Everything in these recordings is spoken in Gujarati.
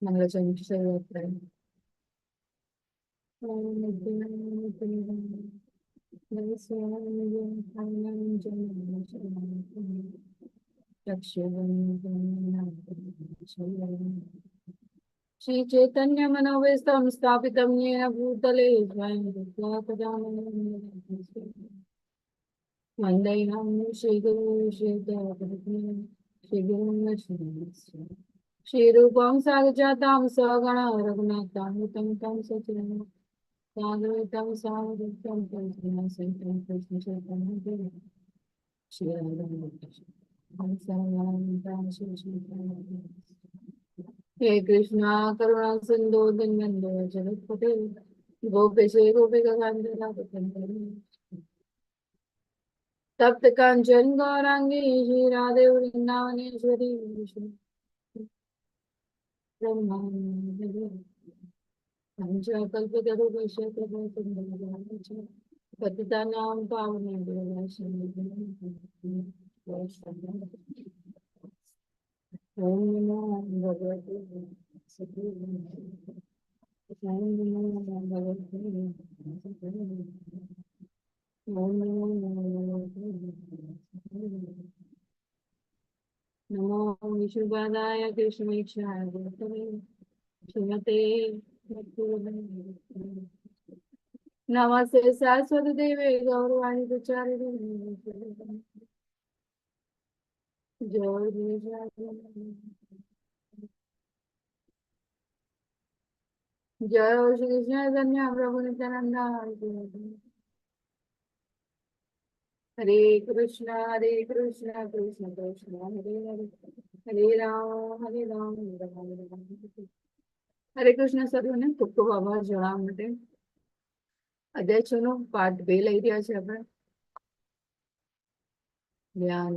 મંગળચંદ્ર શરૂઆત કરે. શ્રી ચૈતન્ય મનોવેશમ સ્થાપિતમ યેન ભૂતલે સ્વયં રૂપા કદામય વંદૈહમ શ્રી ગુરુ શ્રી ગુરુ શ્રી રૂપમ સાગજાતામ સગણ રઘુનાથામ તમ તમ સચિવમ સાગરતમ સાગરતમ તમ સંતમ કૃષ્ણ ચૈતન્ય શ્રી હે કૃષ્ણ કરુણા સિંધુ દીનબંધુ જગતપતે ગોપેશ ગોપિકા તપ્ત કાંચન ગૌરાંગી શ્રી રાધે વૃંદાવનેશ્વરી પંચકલ્પતરુપશ્ય પતિતાનાં પાવનેભ્યો ઓમ નમો ભગવતે ઓમ નમો ભગવતે ઓમ નમો વિષ્ણુપાદાય કૃષ્ણેક્ષાય ગોતમે શ્રીમતે નમસ્તે સરસ્વતી દેવે ગૌરવાણી પ્રચારિણે જય જય શ્રી કૃષ્ણ ધન્ય પ્રભુ નિત્યાનંદ હરે કૃષ્ણ કૃષ્ણ કૃષ્ણ હરે હરે હરે રામ રામ હરે કૃષ્ણ સર્વને ખૂબ ખૂબ આભાર જણાવવા માટે. અધ્યાય 6 નો પાઠ 2 લઈ રહ્યા છે આપણે. ધ્યાન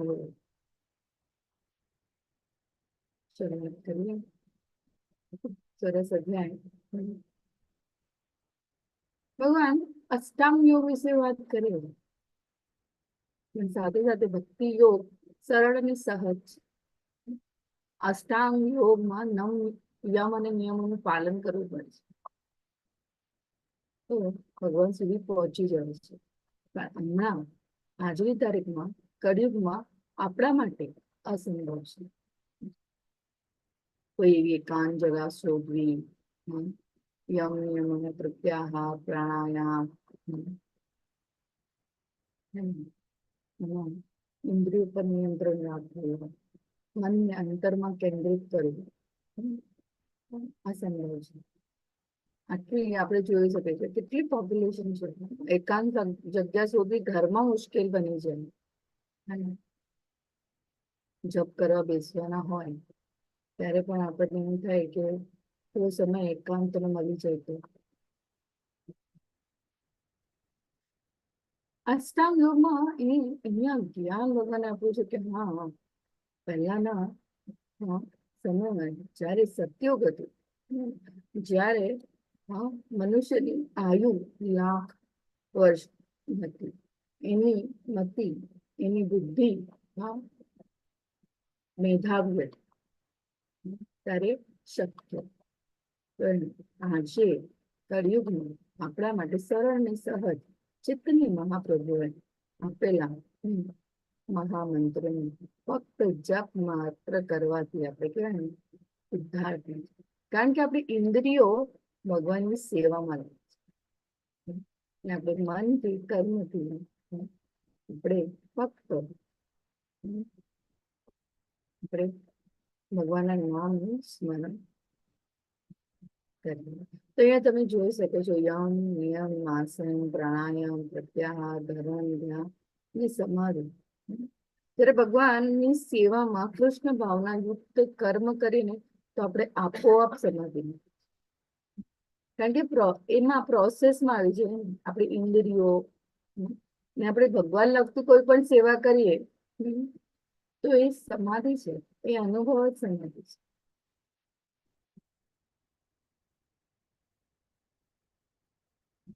શરૂઆત કરીએ. સરસ અધ્યાય. ભગવાન અષ્ટાંગ યોગ વિશે વાત કરીએ, સાથે સાથે ભક્તિ યોગ સરળ અને સહજ. અષ્ટાંગ યોગમાં 9 યમ અને નિયમોનું પાલન કરવું પડે છે તો ભગવાન સુધી પહોંચી જાય છે. પણ હમણાં આજની તારીખમાં કળિયુગમાં આપણા માટે અસંભવ છે. કોઈ એવી એકાંત જગા શોધવી, યમ નિયમોનો પ્રત્યાહાર, પ્રાણાયામ, ઇન્દ્રિયો પર નિયંત્રણ રાખવું, મનને અંતરમાં કેન્દ્રિત કરવું અસંભવ છે. આટલી આપણે જોઈ શકીએ છીએ કેટલી પોપ્યુલેશન છે. એકાંત જગ્યા શોધવી ઘરમાં મુશ્કેલ બની જાય. જપ કરવા બેસવાના હોય ત્યારે પણ આપણને એમ થાય કે થોડો સમય એકાંત મળી જાય તો. અષ્ટાંગ યોગમાં અહીંયા જ્ઞાન ભગવાન આપ્યું છે કે હા, પહેલાના સમયમાં જયારે સત્યુગ હતું, જ્યારે મનુષ્યની આયુ લાખ વર્ષ હતી, એની મતિ, એની બુદ્ધિ મેધાવ્ય ત્યારે શક્ય. પણ આજે કળિયુગમાં આપણા માટે સરળ ને સહજ ચિત્તની મહાપ્રભુએ આપેલા મહામંત્રને ફક્ત જપ માત્ર કરવાથી આપણે કહેવાય ઉદ્ધાર થાય. કારણ કે આપણી ઇન્દ્રિયો ભગવાનની સેવામાં રહે છે. આપણે મનથી કર્મથી આપણે ફક્ત આપણે ભગવાનના નામનું સ્મરણ કરીએ. તો અહીંયા તમે જોઈ શકો છો યમ નિયમ આસન પ્રાણાયામ પ્રત્યાહાર ધર્મ ધ્યાન એ સમાધિ. ત્યારે ભગવાનની સેવામાં કૃષ્ણ ભાવના યુક્ત કર્મ કરીને તો આપણે આપોઆપ સમાધિ, કારણ કે એમાં પ્રોસેસમાં આવી જાય. આપણી ઇન્દ્રિયો ને આપણે ભગવાન લગતું કોઈ પણ સેવા કરીએ તો એ સમાધિ છે, એ અનુભવ જ સમાધિ છે.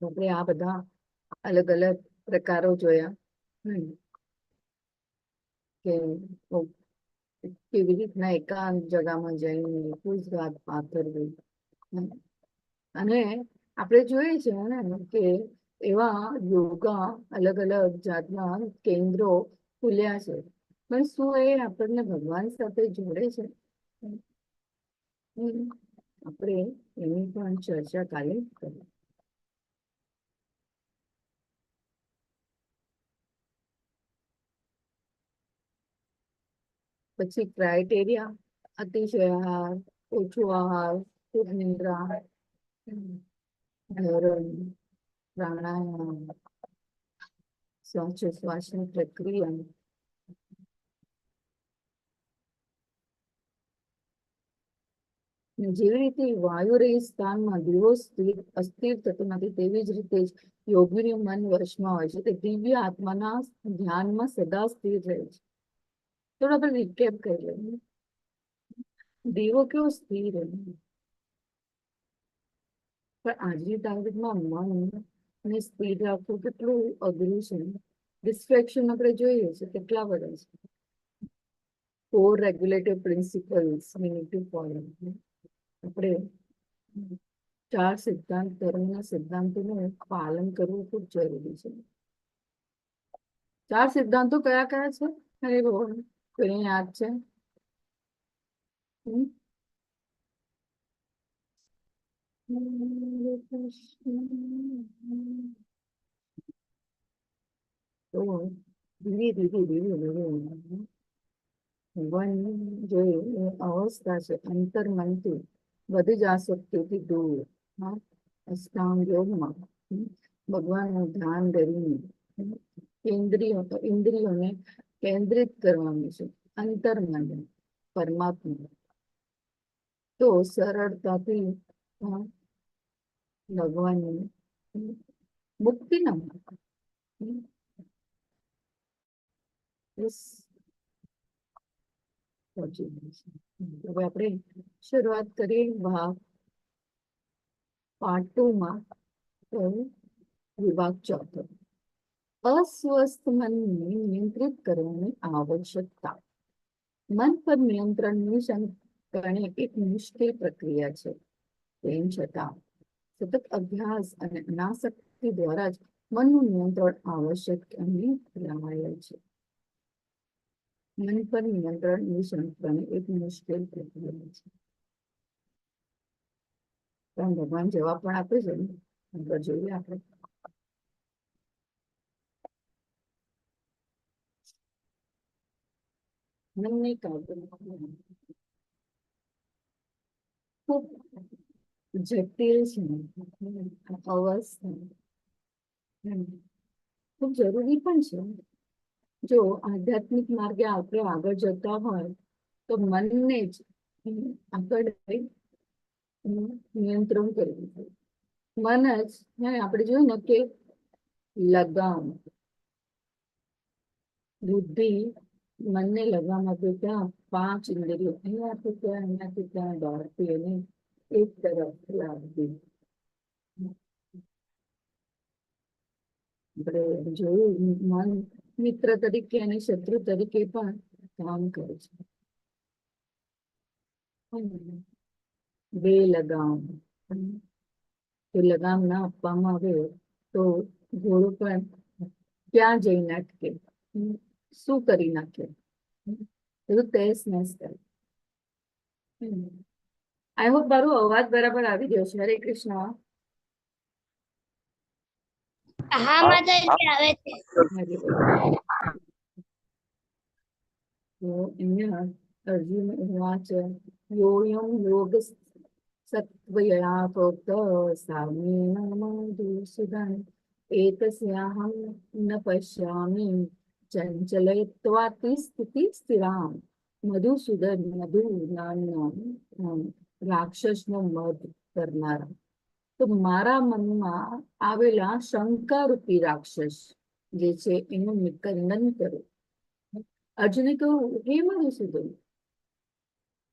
આપણે આ બધા અલગ અલગ પ્રકારો જોયા કે કેવી રીતના એકાંત જગામાં જઈને પૂજઘાત પાથરવી. અને આપણે જોઈએ છે ને કે એવા યોગા અલગ અલગ જાતના કેન્દ્રો ખુલ્યા છે, પણ શું એ આપણને ભગવાન સાથે જોડે છે? આપણે એની પણ ચર્ચા કાલે કરીએ. પછી ક્રાઇટેરિયા: અતિશય આહાર, ઓછો આહાર, ખૂબ નિંદ્રા, ધરણ, પ્રાણાયામ, શ્વાસોશ્વાસની પ્રક્રિયા. જેવી રીતે વાયુ રહી સ્થાનમાં દીવો અસ્થિર થતો નથી, તેવી જ રીતે જ યોગીનું મન વશમાં હોય છે, તે દિવ્ય આત્માના ધ્યાનમાં સદા સ્થિર રહે છે. થોડું આપણે રિકેપ કરી લઈએ. દીવો કેવો સ્થિર રહે, પણ આજની તારીખમાં મનને સ્થિર રાખવું કેટલું અઘરું છે. ડિસ્ટ્રેક્શન આપણે જોઈએ છે કેટલા બધા છે. Four regulative principles we need to follow. આપણે 4 સિદ્ધાંત, ધર્મના સિદ્ધાંતોનું પાલન કરવું ખૂબ જરૂરી છે. 4 સિદ્ધાંતો કયા કયા છે? અરે ભગવાન, કોઈને યાદ છે? તો ધીરે ધીરે ધીરે ધીરે વન જે અવસ્થા છે અંતર્મનથી બધી જ આસક્તિથી દૂર, અષ્ટાંગ યોગમાં ભગવાનનું ધ્યાન કરીને ઇન્દ્રિયોને કેન્દ્રિત કરવાનું છે, અંતર્મન પરમાત્મા. તો સરળતાથી ભગવાનની મુક્તિ ના હવે આપણે શરૂઆત કરીએ પાર્ટ 2 માં. વિભાગ ચોથો: અસ્વસ્થ મનને નિયંત્રિત કરવાની આવશ્યકતા. મન પર નિયંત્રણની કરણી એક મુશ્કેલ પ્રક્રિયા છે. તેમ છતાં સતત અભ્યાસ અને અનાસક્તિ દ્વારા જ મનનું નિયંત્રણ આવશ્યક ગણાયેલ છે. મન પર નિયંત્રણ કરણી એક મુશ્કેલ પ્રક્રિયા છે, પણ ભગવાન જવાબ પણ આપે છે ને. આગળ જોઈએ આપણે. મનને કાબૂમાં ખૂબ જટિલ છે અવસ્થા, ખૂબ જરૂરી પણ છે. જો આધ્યાત્મિક માર્ગે આપણે આગળ જતા હોય તો મનને જ આગળ નિયંત્રણ કરવું જોઈએ. મન જ આપણે જોયું ને કે લગામ, બુદ્ધિ મનને લગામ આપે ત્યાં 5 ઇન્દ્રિયો અહીંયાથી ત્યાં દોડતી અને એક તરફ લાવતી. આપણે જોયું મન મિત્ર તરીકે અને શત્રુ તરીકે પણ કામ કરે છે. બે લગામ, એ લગામ ના આપવામાં આવે તો ઘોડો પણ ક્યાં જઈને અટકે, શું કરી નાખે, બધું તહેસ નહેસ કરે. આઈ હોપ મારો અવાજ બરાબર આવી ગયો છે. હરે કૃષ્ણ. હા માતાજી, આવે છે. તો અહીંયા અર્જુન વાચ યોયમ યોગ સત્વયા પ્રોક્ત સામ્યેન મધુસૂદન એતસ્યાહં ન પશ્યામિ ચંચલયત્વા સ્થિતિ સ્થિરામ. મધુસૂદન, મધુ નામનો રાક્ષસનો મધ કરનારા. તો મારા મનમાં આવેલા શંકારૂપી રાક્ષસ જે છે એનું નિકંદન કરો. અર્જુને કહ્યું, હે મધુસૂદન,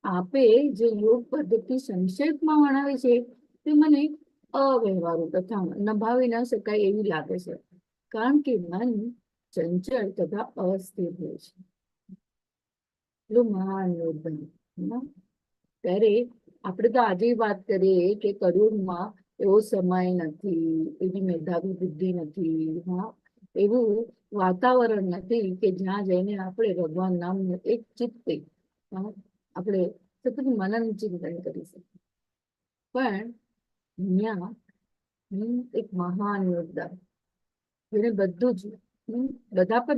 આપે જે યોગ પદ્ધતિ સંક્ષેપમાં વર્ણવી છે તે મને અવ્યવહારુ તથા નભાવી ન શકાય એવી લાગે છે, કારણ કે મન ચંચળ તથા અસ્થિર હોય છે. એટલું મહાન યોદ્ધા. હમ. ત્યારે આપણે તો આજે વાત કરીએ કે કરુણમાં એવો સમય નથી, એવી મેધાવી બુદ્ધિ નથી, હા, એવું વાતાવરણ નથી કે જ્યાં જઈને આપણે ભગવાન નામનું એક ચિત્તે, હા, આપણે સતત મનન ચિંતન કરી શકીએ. પણ અહીંયા એક મહાન યોદ્ધા, જેને બધું જ બધા પર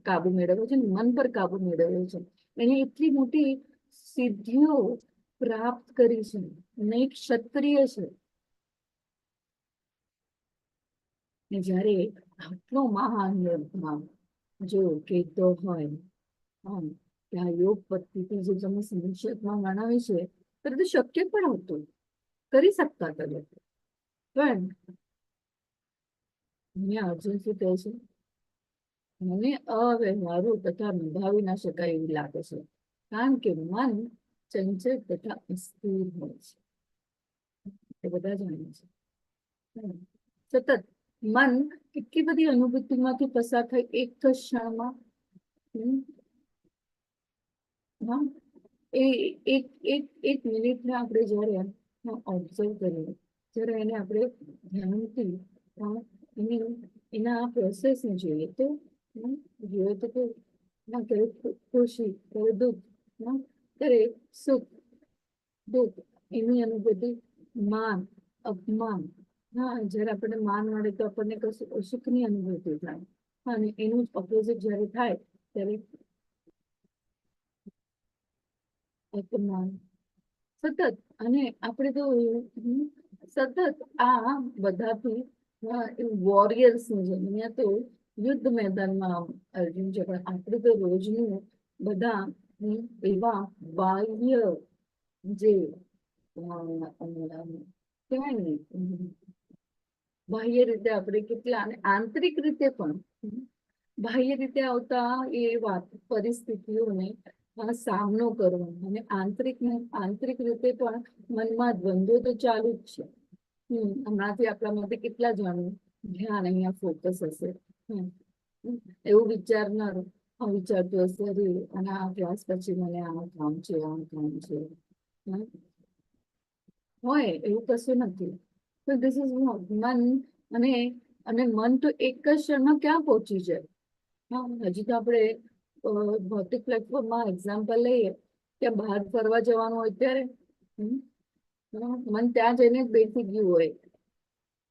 કાબુ મેળવ્યો છે, મન પર કાબુ મેળવ્યો છે. એને એટલી મોટી સિદ્ધિઓ પ્રાપ્ત કરી છે, અને એક ક્ષત્રિય છે. ને જ્યારે આટલો મહાન યોદ્ધા જો કહેતો હોય, આમ કે આ યોગ પદ્ધતિ જે તમે સંક્ષેપમાં ગણાવે છે, ત્યારે તો શક્ય પણ હતું, કરી શકતા હતા લોકો. પણ અહીંયા અર્જુન શું કહે છે? મને અવ્યવહારુ તથા નિભાવી ના શકાય એવું લાગે છે, કારણ કે મન ચંચળ તથા અસ્થિર હોય છે. એ બધા જાણે છે. સતત મન કેટલી બધી અનુભૂતિમાંથી પસાર થાય એક જ ક્ષણમાં. હા, એ એક એક એક મિનિટને આપણે જયારે ઓબ્ઝર્વ કરીએ, જ્યારે એને આપણે ધ્યાનથી એના પ્રોસેસને જોઈએ તો જોઈએ તો કે ના ક્યારેક ખુશી, ક્યારે દુઃખ, ક્યારે સુખ, દુઃખ, એની અનુભૂતિ, માન, અપમાન. હા, જયારે આપણને માન મળે તો આપણને કશું સુખની અનુભૂતિ થાય, અને એનું જ ઓપોઝિટ જયારે થાય ત્યારે અપમાન. સતત. અને આપણે તો સતત આ બધાથી વોરિયર્સ ની જેમ અહીંયા તો યુદ્ધ મેદાનમાં અર્જુન છે, પણ આપણે તો રોજનું બધા એવા બાહ્ય જે કહેવાય ને, બાહ્ય રીતે આપણે કેટલા, અને આંતરિક રીતે પણ બાહ્ય રીતે આવતા એ વાત પરિસ્થિતિઓને સામનો કરવો, અને આંતરિક રીતે પણ મનમાં દ્વંદ્વો તો ચાલુ જ છે. હમણાંથી આપણા માટે કેટલા જાણવું ધ્યાન અહીંયા ફોકસ હશે. એવું વિચારનારું વિચારતું હશે, અરે અને આ ક્લાસ પછી મને આ કામ છે, આ કામ છે. હોય એવું કશું નથી. તો ધીસ ઇઝ મન. અને અને મન તો એક જ ક્ષણમાં ક્યાં પહોંચી જાય. હજી તો આપણે ભૌતિક પ્લેટફોર્મમાં એક્ઝામ્પલ લઈએ, ત્યાં બહાર ફરવા જવાનું હોય ત્યારે મન ત્યાં જઈને જ બેસી ગયું હોય.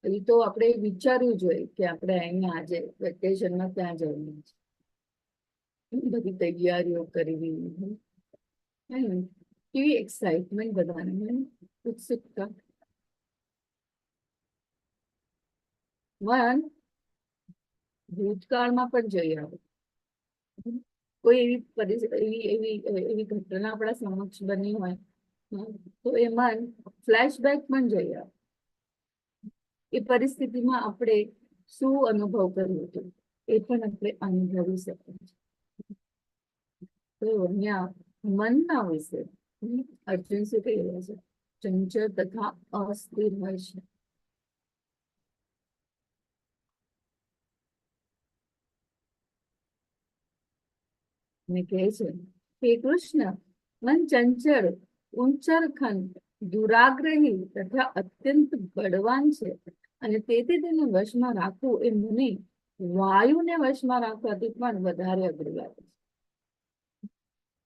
એ તો આપણે વિચારવું જોઈએ કે આપણે અહીંયા આજે વેકેશનમાં ત્યાં જવાનું છે, બધી તૈયારીઓ કરવી, કેવી એક્સાઇટમેન્ટ બધાને, ઉત્સુકતા. મન ભૂતકાળમાં પણ જઈ આવે, કોઈ એવી ઘટના આપણા સમક્ષ બની હોય તો એ મન ફ્લેશબેક પણ જઈ આવે. એ પરિસ્થિતિમાં આપણે શું અનુભવ કર્યો હતો એ પણ આપણે અનુભવી શકીએ છીએ. તો અહીંયા મનના વિશે અર્જુન શું કહી રહ્યા છે? ચંચળ તથા અસ્થિર હોય છે. ને કહે છે હે કૃષ્ણ, મન ચંચળ, ઉંચરખંડ, દુરાગ્રહી તથા અત્યંત બળવાન છે, અને તેથી તેને વશમાં રાખવું એ મને વાયુને વશમાં રાખવાથી પણ વધારે અઘરું લાગે છે.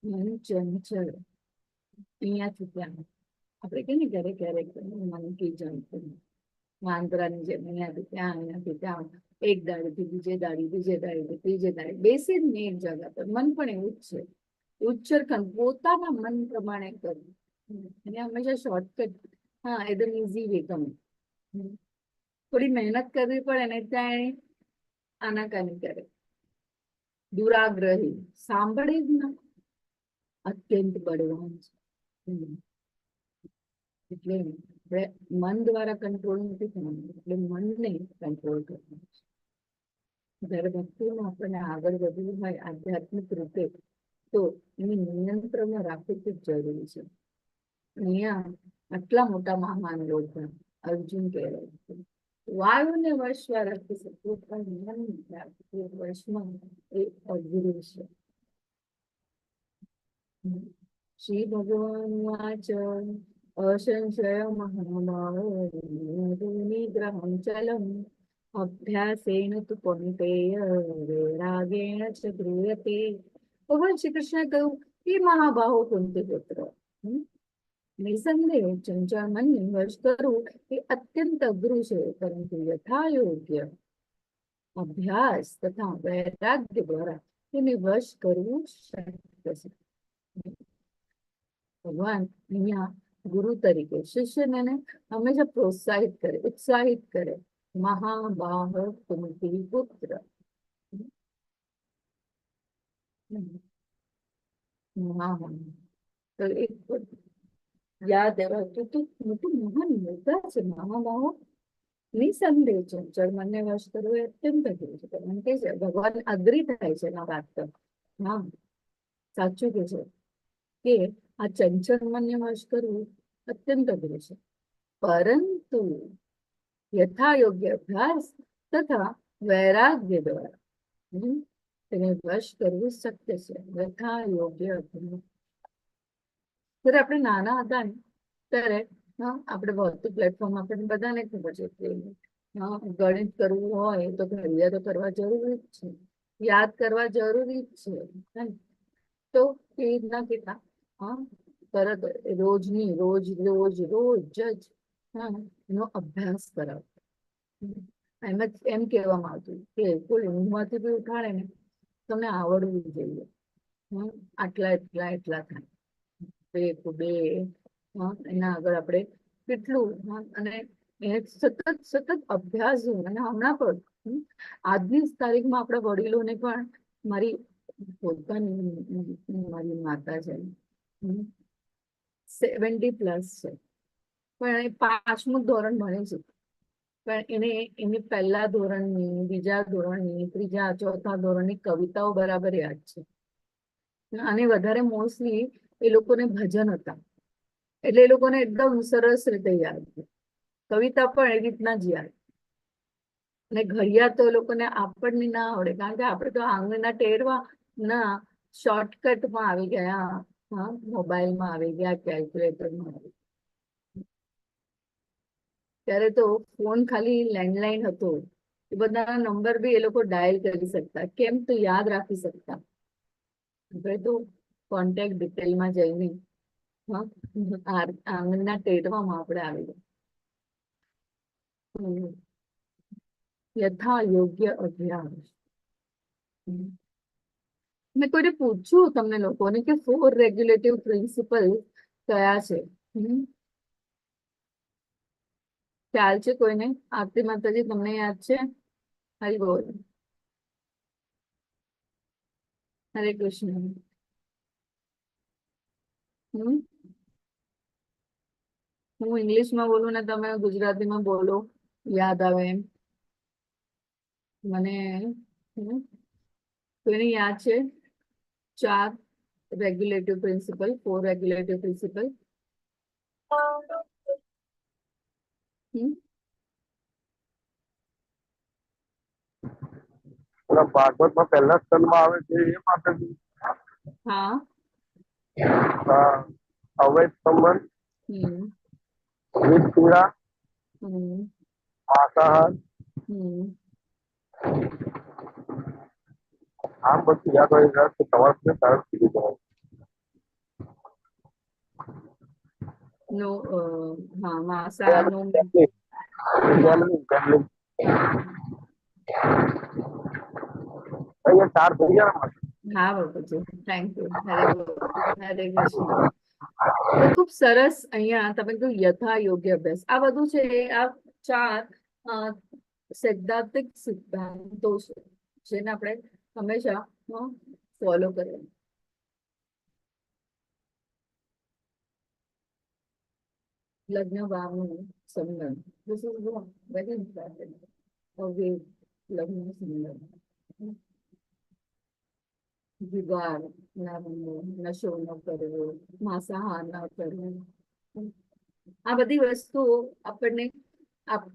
મન ચંચળ, અહીંયાથી ત્યાં આપણે કહીએ ને ક્યારેક ક્યારેક મન કી જંતું વાંદરાની જેમ અહીંયાથી ત્યાં એક દાડેથી બીજે દાડે, બીજે દાડે ત્રીજે દાડે બેસી જ નહીં એક જગા પર. મન પણ એવું જ છે. ઉચ્ચરખંડ, પોતાના મન પ્રમાણે કરવું, અને હંમેશા શોર્ટકટ, હા, એકદમ ઇઝી વે ગમે. થોડી મહેનત કરવી પડે ને ત્યાં આનાકાની કરે. દુરાગ્રહી, સાંભળે જ ના, અત્યંત બળવાન છે. એટલે આપણે મન દ્વારા કંટ્રોલ નથી થવાનું, એટલે મનને કંટ્રોલ કરવાનું છે. જ્યારે ભક્તિમાં આપણને આગળ વધવું હોય આધ્યાત્મિક રીતે, તો એને નિયંત્રણમાં રાખવું ખૂબ જરૂરી છે. અહીંયા આટલા મોટા મહાન યોદ્ધા અર્જુન કહેવાય છે, વાયુને વશમાં રાખી શકવું, પણ મન વશમાં એ અઘરું છે. શ્રી ભગવાન વાચ અસંશય મહાભાવો નિગ્રહં ચલમ અભ્યાસેન તુ કૌંતેય વૈરાગેણ ચ ગૃહ્યતે. ભગવાન શ્રી કૃષ્ણએ કહ્યું, એ મહાબાહો કુંતી પુત્ર, નિસંદેહ ચંચળ મનને વશ કરવું એ અત્યંત અઘરું છે, પરંતુ યથાયોગ્ય અભ્યાસ તથા વૈરાગ્ય દ્વારા તેને વશ કરવું શક્ય છે. ભગવાન અહીંયા ગુરુ તરીકે શિષ્યને હંમેશા પ્રોત્સાહિત કરે, ઉત્સાહિત કરે. મહાબાહ કુંતી પુત્ર, મહાબાહ તો એક યાદ રાખજો કે મોટું મહાન યોદ્ધા છે મહાબાહો. નિસંદેહ ચંચળ મનને વશ કરવું એ અત્યંત અઘરું છે. કારણ કે ભગવાન અગ્રી થાય છે એના વાત પર. હા, સાચું કે છે કે આ ચંચળ મનને વશ કરવું અત્યંત અઘરું છે, પરંતુ યથાયોગ્ય અભ્યાસ તથા વૈરાગ્ય દ્વારા તેને વશ કરવું શક્ય છે. યથાયોગ્ય અભ્યાસ. જ્યારે આપણે નાના હતા ને ત્યારે આપણે ભૌતિક પ્લેટફોર્મ આપણને બધાને ખબર છે કે ગણિત કરવું હોય તો ઘડિયા તો કરવા જરૂરી જ છે, યાદ કરવા જરૂરી જ છે. તો એ રીતના કેટલા તરત રોજની રોજ રોજ રોજ જ એનો અભ્યાસ કરાવતો. એમ કહેવામાં આવતું કે કોઈ ઊંઘમાંથી બી ઉઠાડે ને તમને આવડવું જોઈએ. આટલા એટલા એટલા થાય, બે એના આગળ આપણે કેટલું અને એને સતત સતત અભ્યાસ હોય. અને હમણાં પણ આજની તારીખમાં આપણા વડીલોને પણ, મારી પોતાની મારી માતા છે 70+ છે, પણ એ 5મું ધોરણ ભણે છે, પણ એની પહેલા ધોરણની, બીજા ધોરણની, ત્રીજા ચોથા ધોરણની કવિતાઓ બરાબર યાદ છે. અને વધારે મોસ્ટલી એ લોકોને ભજન હતા, એટલે એ લોકોને એકદમ સરસ રીતે યાદ છે. કવિતા પણ એવી રીતના જ યાદ. અને ઘડિયા તો એ લોકોને આપણને ના આવડે, કારણ કે આપણે તો આંગળીના ટેરવા ના શોર્ટકટમાં આવી ગયા. મોબાઈલમાં આવી ગયા, કેલ્ક્યુલેટરમાં આવી. ત્યારે તો ફોન ખાલી લેન્ડલાઈન હતો, એ બધા નંબર બી એ લોકો ડાયલ કરી શકતા, કેમ તો યાદ રાખી શકતા. આપણે તો કોન્ટેક્ટ ડિટેલમાં જઈને આંગળીના ટેરવામાં આપણે આવી ગયા. યથા યોગ્ય અભ્યાસ. મેં કોઈને પૂછ્યું તમને લોકોને કે 4 રેગ્યુલેટિવ પ્રિન્સિપલ કયા છે? ખ્યાલ છે કોઈને? આરતી માતાજી, તમને યાદ છે? હરી બોલ. હરે કૃષ્ણ. હું ઇંગ્લિશમાં બોલું ને તમે ગુજરાતીમાં બોલો, યાદ આવે એમ. મને કોઈને યાદ છે 4 રેગ્યુલેટિવ પ્રિન્સિપલ, 4 રેગ્યુલેટિવ પ્રિન્સિપલ? ભાગવતમાં પહેલા સ્કંદમાં આવે છે એ માતાજી. હા. અવૈધ સંબંધ, વિધ પીડા, માંસાહાર, આમ બધું યાદ હોય તો તમારે સરળ કીધું જવાય. નો હા, માંસાહાર નો. અહીંયા 4 થઈ ગયા ને. હા બાપુજી, થેન્ક યુ. હરે કૃષ્ણ. તો ખૂબ સરસ. અહીંયા તમે કહ્યું યથા યોગ્ય અભ્યાસ. આ બધું છે, આ 4 સૈદ્ધાંતિક સિદ્ધાંતો છે જેને આપણે હંમેશા ફોલો કરવાનું. લગ્ન ભાવનું સંબંધ, this is very important. હવે લગ્ન સંબંધ, વિવાહ ના બનવો, નશો ન કરવો, માંસાહાર ન કરવો, આ બધી વસ્તુઓ આપણને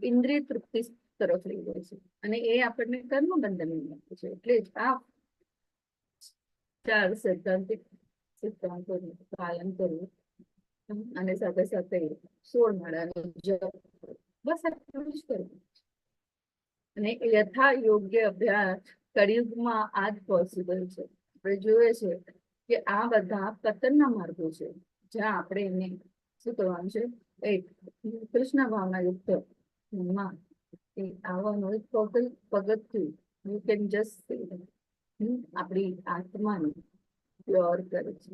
ઇન્દ્રિય તૃપ્તિ તરફ લઈ જાય છે, અને એ આપણને કર્મ બંધન આપે છે. એટલે જ આ 4 સૈદ્ધાંતિક સિદ્ધાંતોનું પાલન કરવું અને સાથે સાથે 16 માળાનો જપ કરવો. બસ આટલું જ કરવું. અને યથા યોગ્ય અભ્યાસ કળિયુગમાં આ જ પોસિબલ છે. આપણે જોઈએ છે કે આ બધા પતનના માર્ગો છે, જ્યાં આપણે એને શું કરવાનું છે, એક કૃષ્ણ ભાવના યુક્ત માં એ આવવાનું એક પગથિયું, યુ કેન જસ્ટ સે, આપણી આત્માને પ્યોર કરે છે.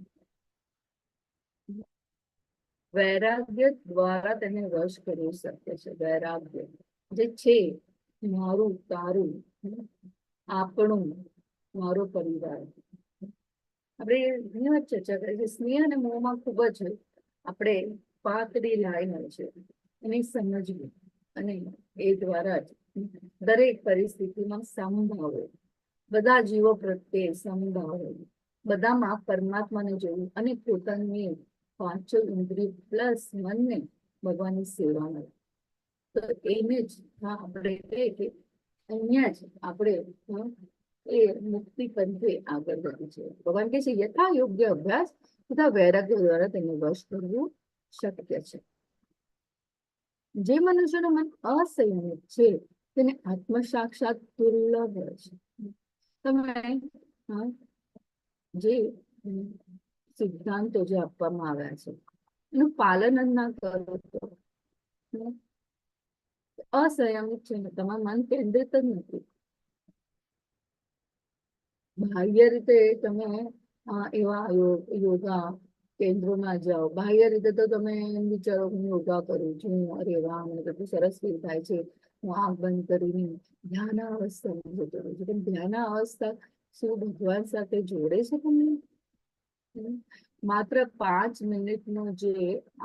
વૈરાગ્ય દ્વારા તેને વશ કરી શકે છે. વૈરાગ્ય જે છે, મારું, તારું, આપણું, મારો પરિવાર. આપણે ઘણી વાર ચર્ચા કરી છે, સ્નેહ અને મોહમાં ખૂબ જ આપણે પાતળી લાઈન હોય છે, એને સમજવું અને એ દ્વારા જ દરેક પરિસ્થિતિમાં સમભાવ, બધા જીવો પ્રત્યે સમભાવ, બધામાં પરમાત્માને જોયું અને પોતાની પાંચો ઇન્દ્રિય પ્લસ મનને ભગવાનની સેવામાં. તો એને જ આપણે કહીએ કે અહીંયા જ આપણે એ મુક્તિ પંથે આગળ વધી છે. ભગવાન કહે છે યથા યોગ્ય અભ્યાસ તથા વૈરાગ્ય દ્વારા તેને વશ કરવું શક્ય છે. જે મનુષ્યનું મન અસંયમિત છે તેને આત્મ સાક્ષાત દુર્લભ છે. તમે જે સિદ્ધાંતો જે આપવામાં આવ્યા છે એનું પાલન જ ના કરો તો અસંયમિત છે ને, તમારું મન કેન્દ્રિત જ નથી. બાહ્ય રીતે તમે એવા યોગા કેન્દ્રોમાં જાઓ, બાહ્ય રીતે તો તમે એમ વિચારો હું યોગા કરું છું, અરે વાહ મને કેટલું સરસ ફીલ થાય છે, હું આંખ બંધ કરીને ધ્યાન અવસ્થામાં જતો રહું છું. પણ ધ્યાન અવસ્થા શું ભગવાન સાથે જોડે છે તમને? માત્ર 5 મિનિટનો જે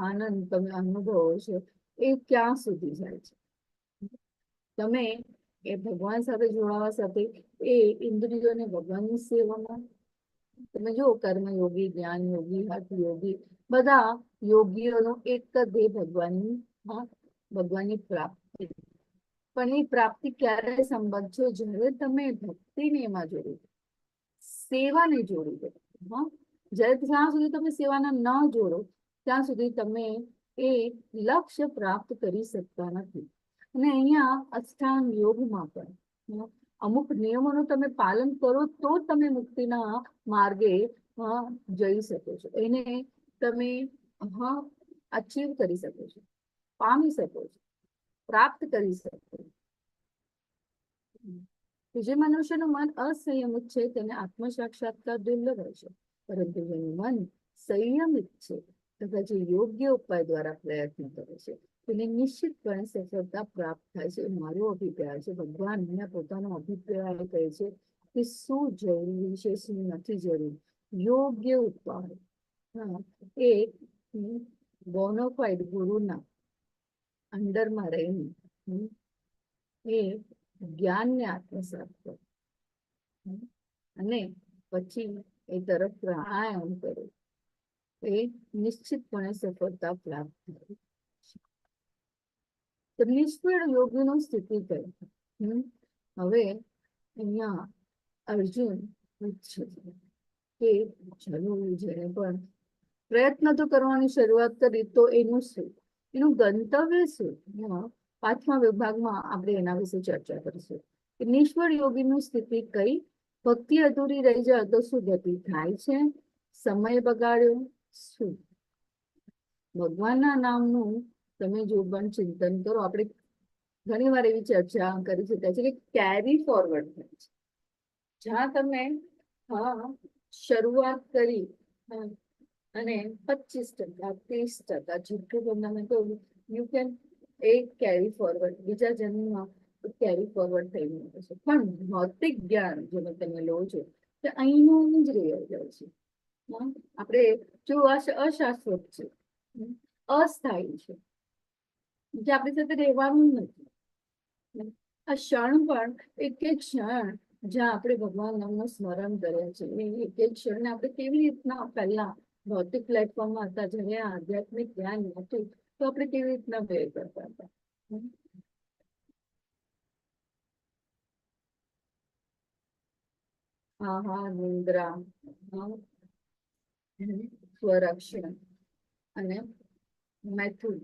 આનંદ તમે અનુભવો છો એ ક્યાં સુધી જાય છે? તમે એ ભગવાન સાથે જોડાવા સાથે એ ઇન્દ્રિયોને ભગવાનની સેવામાં, તમે જો કર્મયોગી, જ્ઞાન યોગી, હઠ યોગી, બધા યોગીઓનો એક જ ધ્યેય ભગવાનની પ્રાપ્તિ. પણ એ પ્રાપ્તિ ક્યારે સંભવ છે? જ્યારે તમે ભક્તિને એમાં જોડી, સેવાને જોડી દો. જ્યાં સુધી તમે સેવાને ન જોડો ત્યાં સુધી તમે એ લક્ષ્ય પ્રાપ્ત કરી શકતા નથી. અને અહીંયા અષ્ટાંગ યોગમાં પણ અમુક નિયમોનું તમે પાલન કરો તો તમે મુક્તિના માર્ગે જઈ શકો છો, એને તમે અચીવ કરી શકો છો, પામી શકો છો, પ્રાપ્ત કરી શકો છો. જે મનુષ્યનું મન અસંયમિત છે તેને આત્મ સાક્ષાત્કાર દુર્લભ છે, પરંતુ જેનું મન સંયમિત છે તથા જે યોગ્ય ઉપાય દ્વારા પ્રયત્ન કરે છે તેને નિશ્ચિતપણે સફળતા પ્રાપ્ત થાય છે. મારો અભિપ્રાય છે. ભગવાન મને પોતાનો અભિપ્રાય કહે છે કે શું જરૂરી છે, શું નથી જરૂરી. યોગ્ય ઉપાય એ બોનોફાઇડ ગુરુના અંડરમાં રહીને એ જ્ઞાનને આત્મસાત કરો અને પછી એ તરફ પ્રાણાયામ કરો, એ નિશ્ચિતપણે સફળતા પ્રાપ્ત થાય. તો નિષ્ફળ યોગીનું સ્થિતિ કહે. હવે અહીંયા અર્જુન પૂછે કે ચલો જેને પણ પ્રયત્ન તો કરવાની શરૂઆત કરી તો એનું શું, એનું ગંતવ્ય શું? 5મા વિભાગમાં આપણે એના વિશે ચર્ચા કરીશું કે નિષ્ફળ યોગીનું સ્થિતિ કઈ, ભક્તિ અધૂરી રહી જાય તો શું ગતિ થાય છે, સમય બગાડ્યો શું? ભગવાનના નામનું તમે જો પણ ચિંતન કરો, આપણે ઘણી વાર એવી ચર્ચા કરી શકાય છે કે કેરી ફોરવર્ડ થાય છે. જ્યાં તમે શરૂઆત કરી અને 25%, 30% જેટલું તમે કહો you can A carry forward બીજા જન્મમાં કેરી ફોરવર્ડ થઈ શકે છે. પણ ભૌતિક જ્ઞાન જેને તમે લો છો તે અહીંનું જ રહી જાય છે. આપણે જો અશાશ્વત છે, અસ્થાયી છે, જે આપણી સાથે રહેવાનું નથી. આ ક્ષણ પણ એક એક ક્ષણ જ્યાં આપણે ભગવાન નામનું સ્મરણ કર્યા છે એ એક એક ક્ષણને આપણે કેવી રીતના પહેલા ભૌતિક પ્લેટફોર્મમાં હતા જ્યારે આધ્યાત્મિક જ્ઞાન નહોતું તો આપણે કેવી રીતના વ્યય કરતા હતા. નિંદ્રા, સ્વરક્ષણ અને મૈથુન,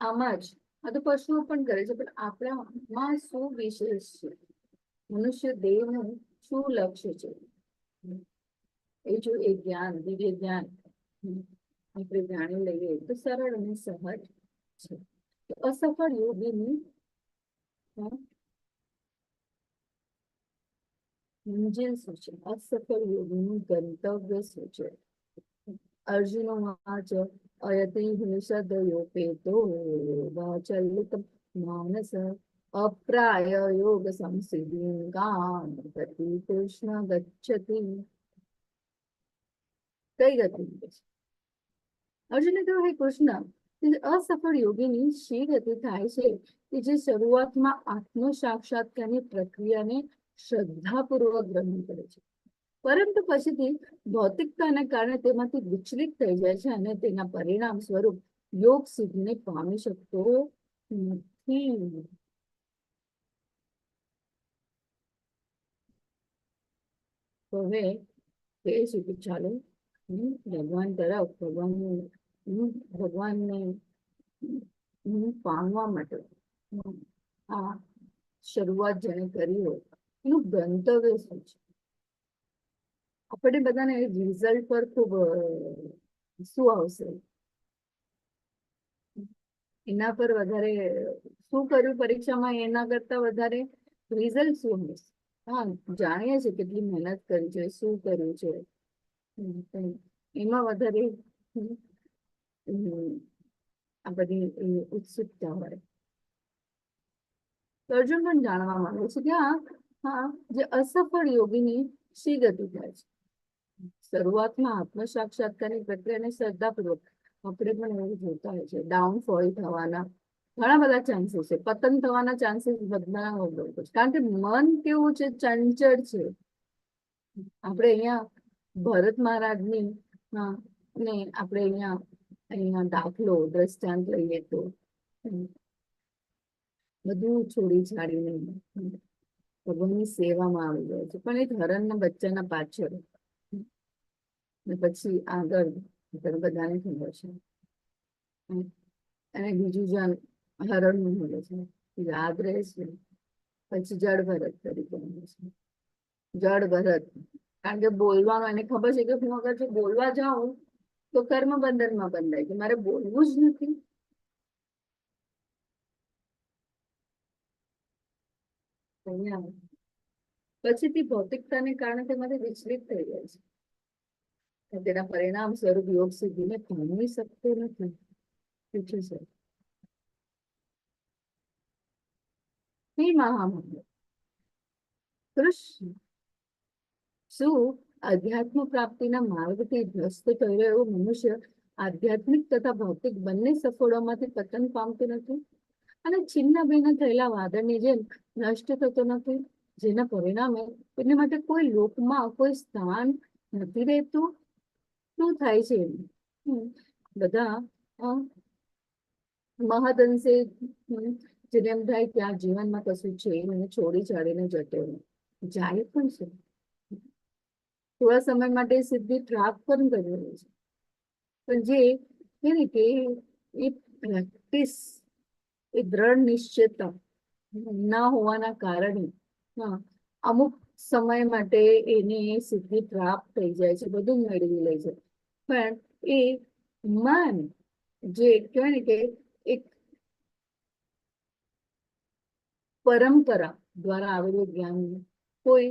આમાં જ આ તો પશુઓ પણ કરે છે, પણ આપણામાં શું વિશેષ છે? મનુષ્ય દેહનું શું લક્ષ્ય છે? એ જો એ જ્ઞાન, દિવ્ય જ્ઞાન આપણે જાણી લઈએ તો સરળ અને સહજ છે. તો અસફળ યોગીની મંજિલ શું છે? અસફળ યોગીનું ગંતવ્ય શું છે? અર્જુન વાચ અયતિ હિંસદયોપેતો વાચલિત માનસ અપ્રાય યોગ સંસિદ્ધિં કામ ગતિ કૃષ્ણ ગચ્છતિ. કઈ ગતિ છે? અર્જુને કહ્યું, હે કૃષ્ણ, અસફળ યોગીની શી ગતિ થાય છે કે જે શરૂઆતમાં આત્મ સાક્ષાત્કારની પ્રક્રિયાને શ્રદ્ધાપૂર્વક ગ્રહણ કરે છે, પરંતુ પછીથી ભૌતિકતાના કારણે તેમાંથી વિચલિત થઈ જાય છે અને તેના પરિણામ સ્વરૂપ યોગ સિદ્ધિને પામી શકતો નથી. હવે કહે છે કે ચાલો ભગવાન તરફ ભગવાનને પામવા માટે આ શરૂઆત જેને કરી હોય એનું ગંતવ્ય શું છે? આપણે બધાને રિઝલ્ટ પર ખૂબ શું આવશે એના પર વધારે, શું કર્યું પરીક્ષામાં એના કરતા વધારે રિઝલ્ટ શું હશે? હા, જાણીએ છીએ કેટલી મહેનત કરી છે, શું કર્યું છે, પણ એમાં વધારે આ બધી ઉત્સુકતા હોય. અર્જુન પણ જાણવા માંગે છે કે હા, જે અસફળ યોગીની શી ગતિ થાય છે? શરૂઆતમાં આત્મ સાક્ષાત્કારની પ્રક્રિયાને શ્રદ્ધાપૂર્વક આપણે પણ એવું જોતા હોય છે, ડાઉનફોલ થવાના ઘણા બધા ચાન્સીસ છે, પતન થવાના ચાન્સીસ બધા હોય છે, કારણ કે મન કેવું છે, ચંચળ છે. આપણે અહીંયા ભરત મહારાજની ને આપણે અહીંયા દાખલો દ્રષ્ટાંત લઈએ તો બધું છોડી છાડીને ભગવાનની સેવામાં આવી જાય છે, પણ એક હરણના બચ્ચાના પાછળ ને પછી આગળ બધાને ખબર છે. અને બીજું જ્યાં હરણનું મળે છે યાદ રહે છે, પછી જળ ભરત તરીકે મળે છે. જળ ભરત કારણ કે બોલવાનું એને ખબર છે કે હું અગર જો બોલવા જાઉં તો કર્મ બંધનમાં બંધાય કે મારે બોલવું જ નથી. પછીથી ભૌતિકતાને કારણે તેમાંથી વિચલિત થઈ જાય છે, તેના પરિણામ સ્વરૂપ યોગ સિદ્ધિને પામી શકતો નથી. પૂછે છે, હે મહામંડળ કૃષ્ણ, શું અધ્યાત્મ પ્રાપ્તિના માર્ગથી ભ્રષ્ટ થયેલો એવો મનુષ્ય આધ્યાત્મિક તથા ભૌતિક બંને સફળોમાંથી પતન પામતો નથી અને છિન્ન ભિન્ન થયેલા વાદળની જેમ નષ્ટ થતો નથી, જેના પરિણામે તેને માટે કોઈ લોકમાં કોઈ સ્થાન નથી રહેતું? શું થાય છે? બધા મહદઅંશે જેને એમ થાય કે આ જીવનમાં કશું છે મને છોડી છાડીને જતો જાય પણ છે, થોડા સમય માટે સિદ્ધિ પ્રાપ્ત પણ કરી રહે છે, પણ જે કે એ પ્રેક્ટિસ, એ દ્રઢ નિશ્ચયતા ના હોવાના કારણે અમુક સમય માટે એને સિદ્ધિ પ્રાપ્ત થઈ જાય છે, બધું મેળવી લે છે, પણ એ મન જે કહેવાય ને કે એક પરંપરા દ્વારા આવેલું જ્ઞાન, કોઈ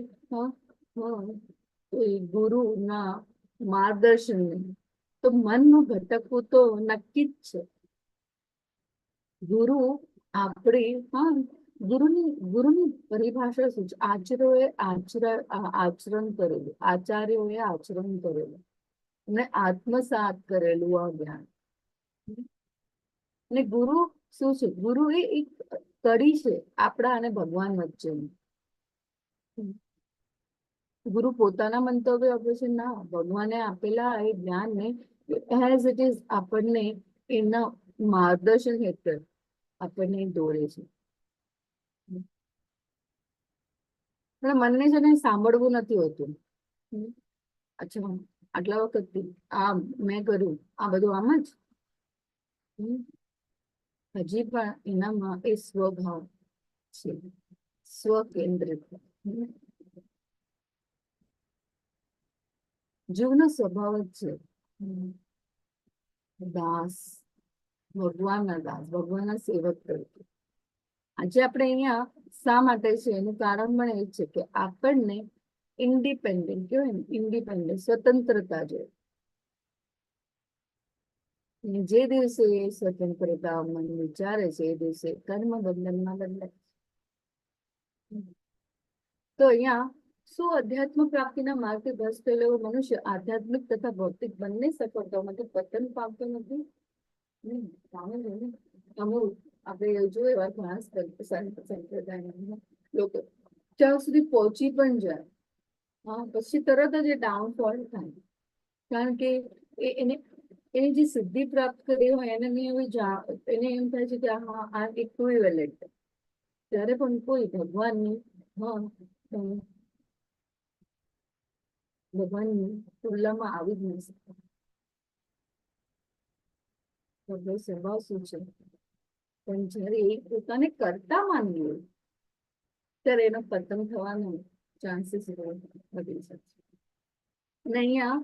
ગુરુના માર્ગદર્શન નહીં, તો મનનું ભટકવું તો નક્કી જ છે. ગુરુ ગુરુની પરિભાષા શું છે? આચરણ કરેલું, આચાર્યોએ આચરણ કરેલું અને આત્મસાત કરેલું આ જ્ઞાન. અને ગુરુ શું છે? ગુરુ એ એક કડી છે આપણા અને ભગવાન વચ્ચેની. ગુરુ પોતાના મંતવ્ય આપે છે ના, ભગવાને આપેલા એ જ્ઞાનને એઝ ઇટ ઇઝ આપણને એમના માર્ગદર્શન હેઠળ આપણને દોરે છે. પણ મનને છે ને સાંભળવું નથી હોતું. અચ્છા, આટલા વખતથી આ મેં કર્યું, આ બધું આમ જ. હમ. હજી પણ એનામાં એ સ્વભાવ છે, સ્વકેન્દ્રિત. હમ. જીવનો સ્વભાવ જ છે દાસ, ભગવાનના દાસ, ભગવાનના સેવક તરીકે. આજે આપણે અહીંયા શા માટે છે એનું કારણ પણ એ છે કે આપણને ઇન્ડિપેન્ડન્ટ કહેવાય ને, ઇન્ડિપેન્ડન્ટ સ્વતંત્રતા જોઈએ. જે દિવસે એ સ્વતંત્રતા મન વિચારે છે એ દિવસે કર્મ બંધનમાં બદલાય. તો અહીંયા શું અધ્યાત્મ પ્રાપ્તિના માર્ગે ભ્રષ્ટ થયેલો એવો મનુષ્ય આધ્યાત્મિક તથા ભૌતિક બંને સફળતાઓમાંથી પતન પામતો નથી. અમુક આપણે જોઈએ એવા ઘણા સંપ્રદાયના લોકો ત્યાં સુધી પહોંચી પણ જાય, હા, પછી તરત જ એ ડાઉનફોલ થાય. કારણ કે એને એની જે સિદ્ધિ પ્રાપ્ત કરી હોય એને એને એમ થાય છે કે હા આ ઇક્વિવેલન્ટ. ત્યારે પણ કોઈ ભગવાનની ભગવાનની તુલનામાં આવી જ નહીં શકે. ભગવાન સ્વભાવ શું છે, પણ જયારે એ પોતાને કરતા માની લે ત્યારે એનો પતન થવાનો ચાન્સીસ વધી શકે. અને અહીંયા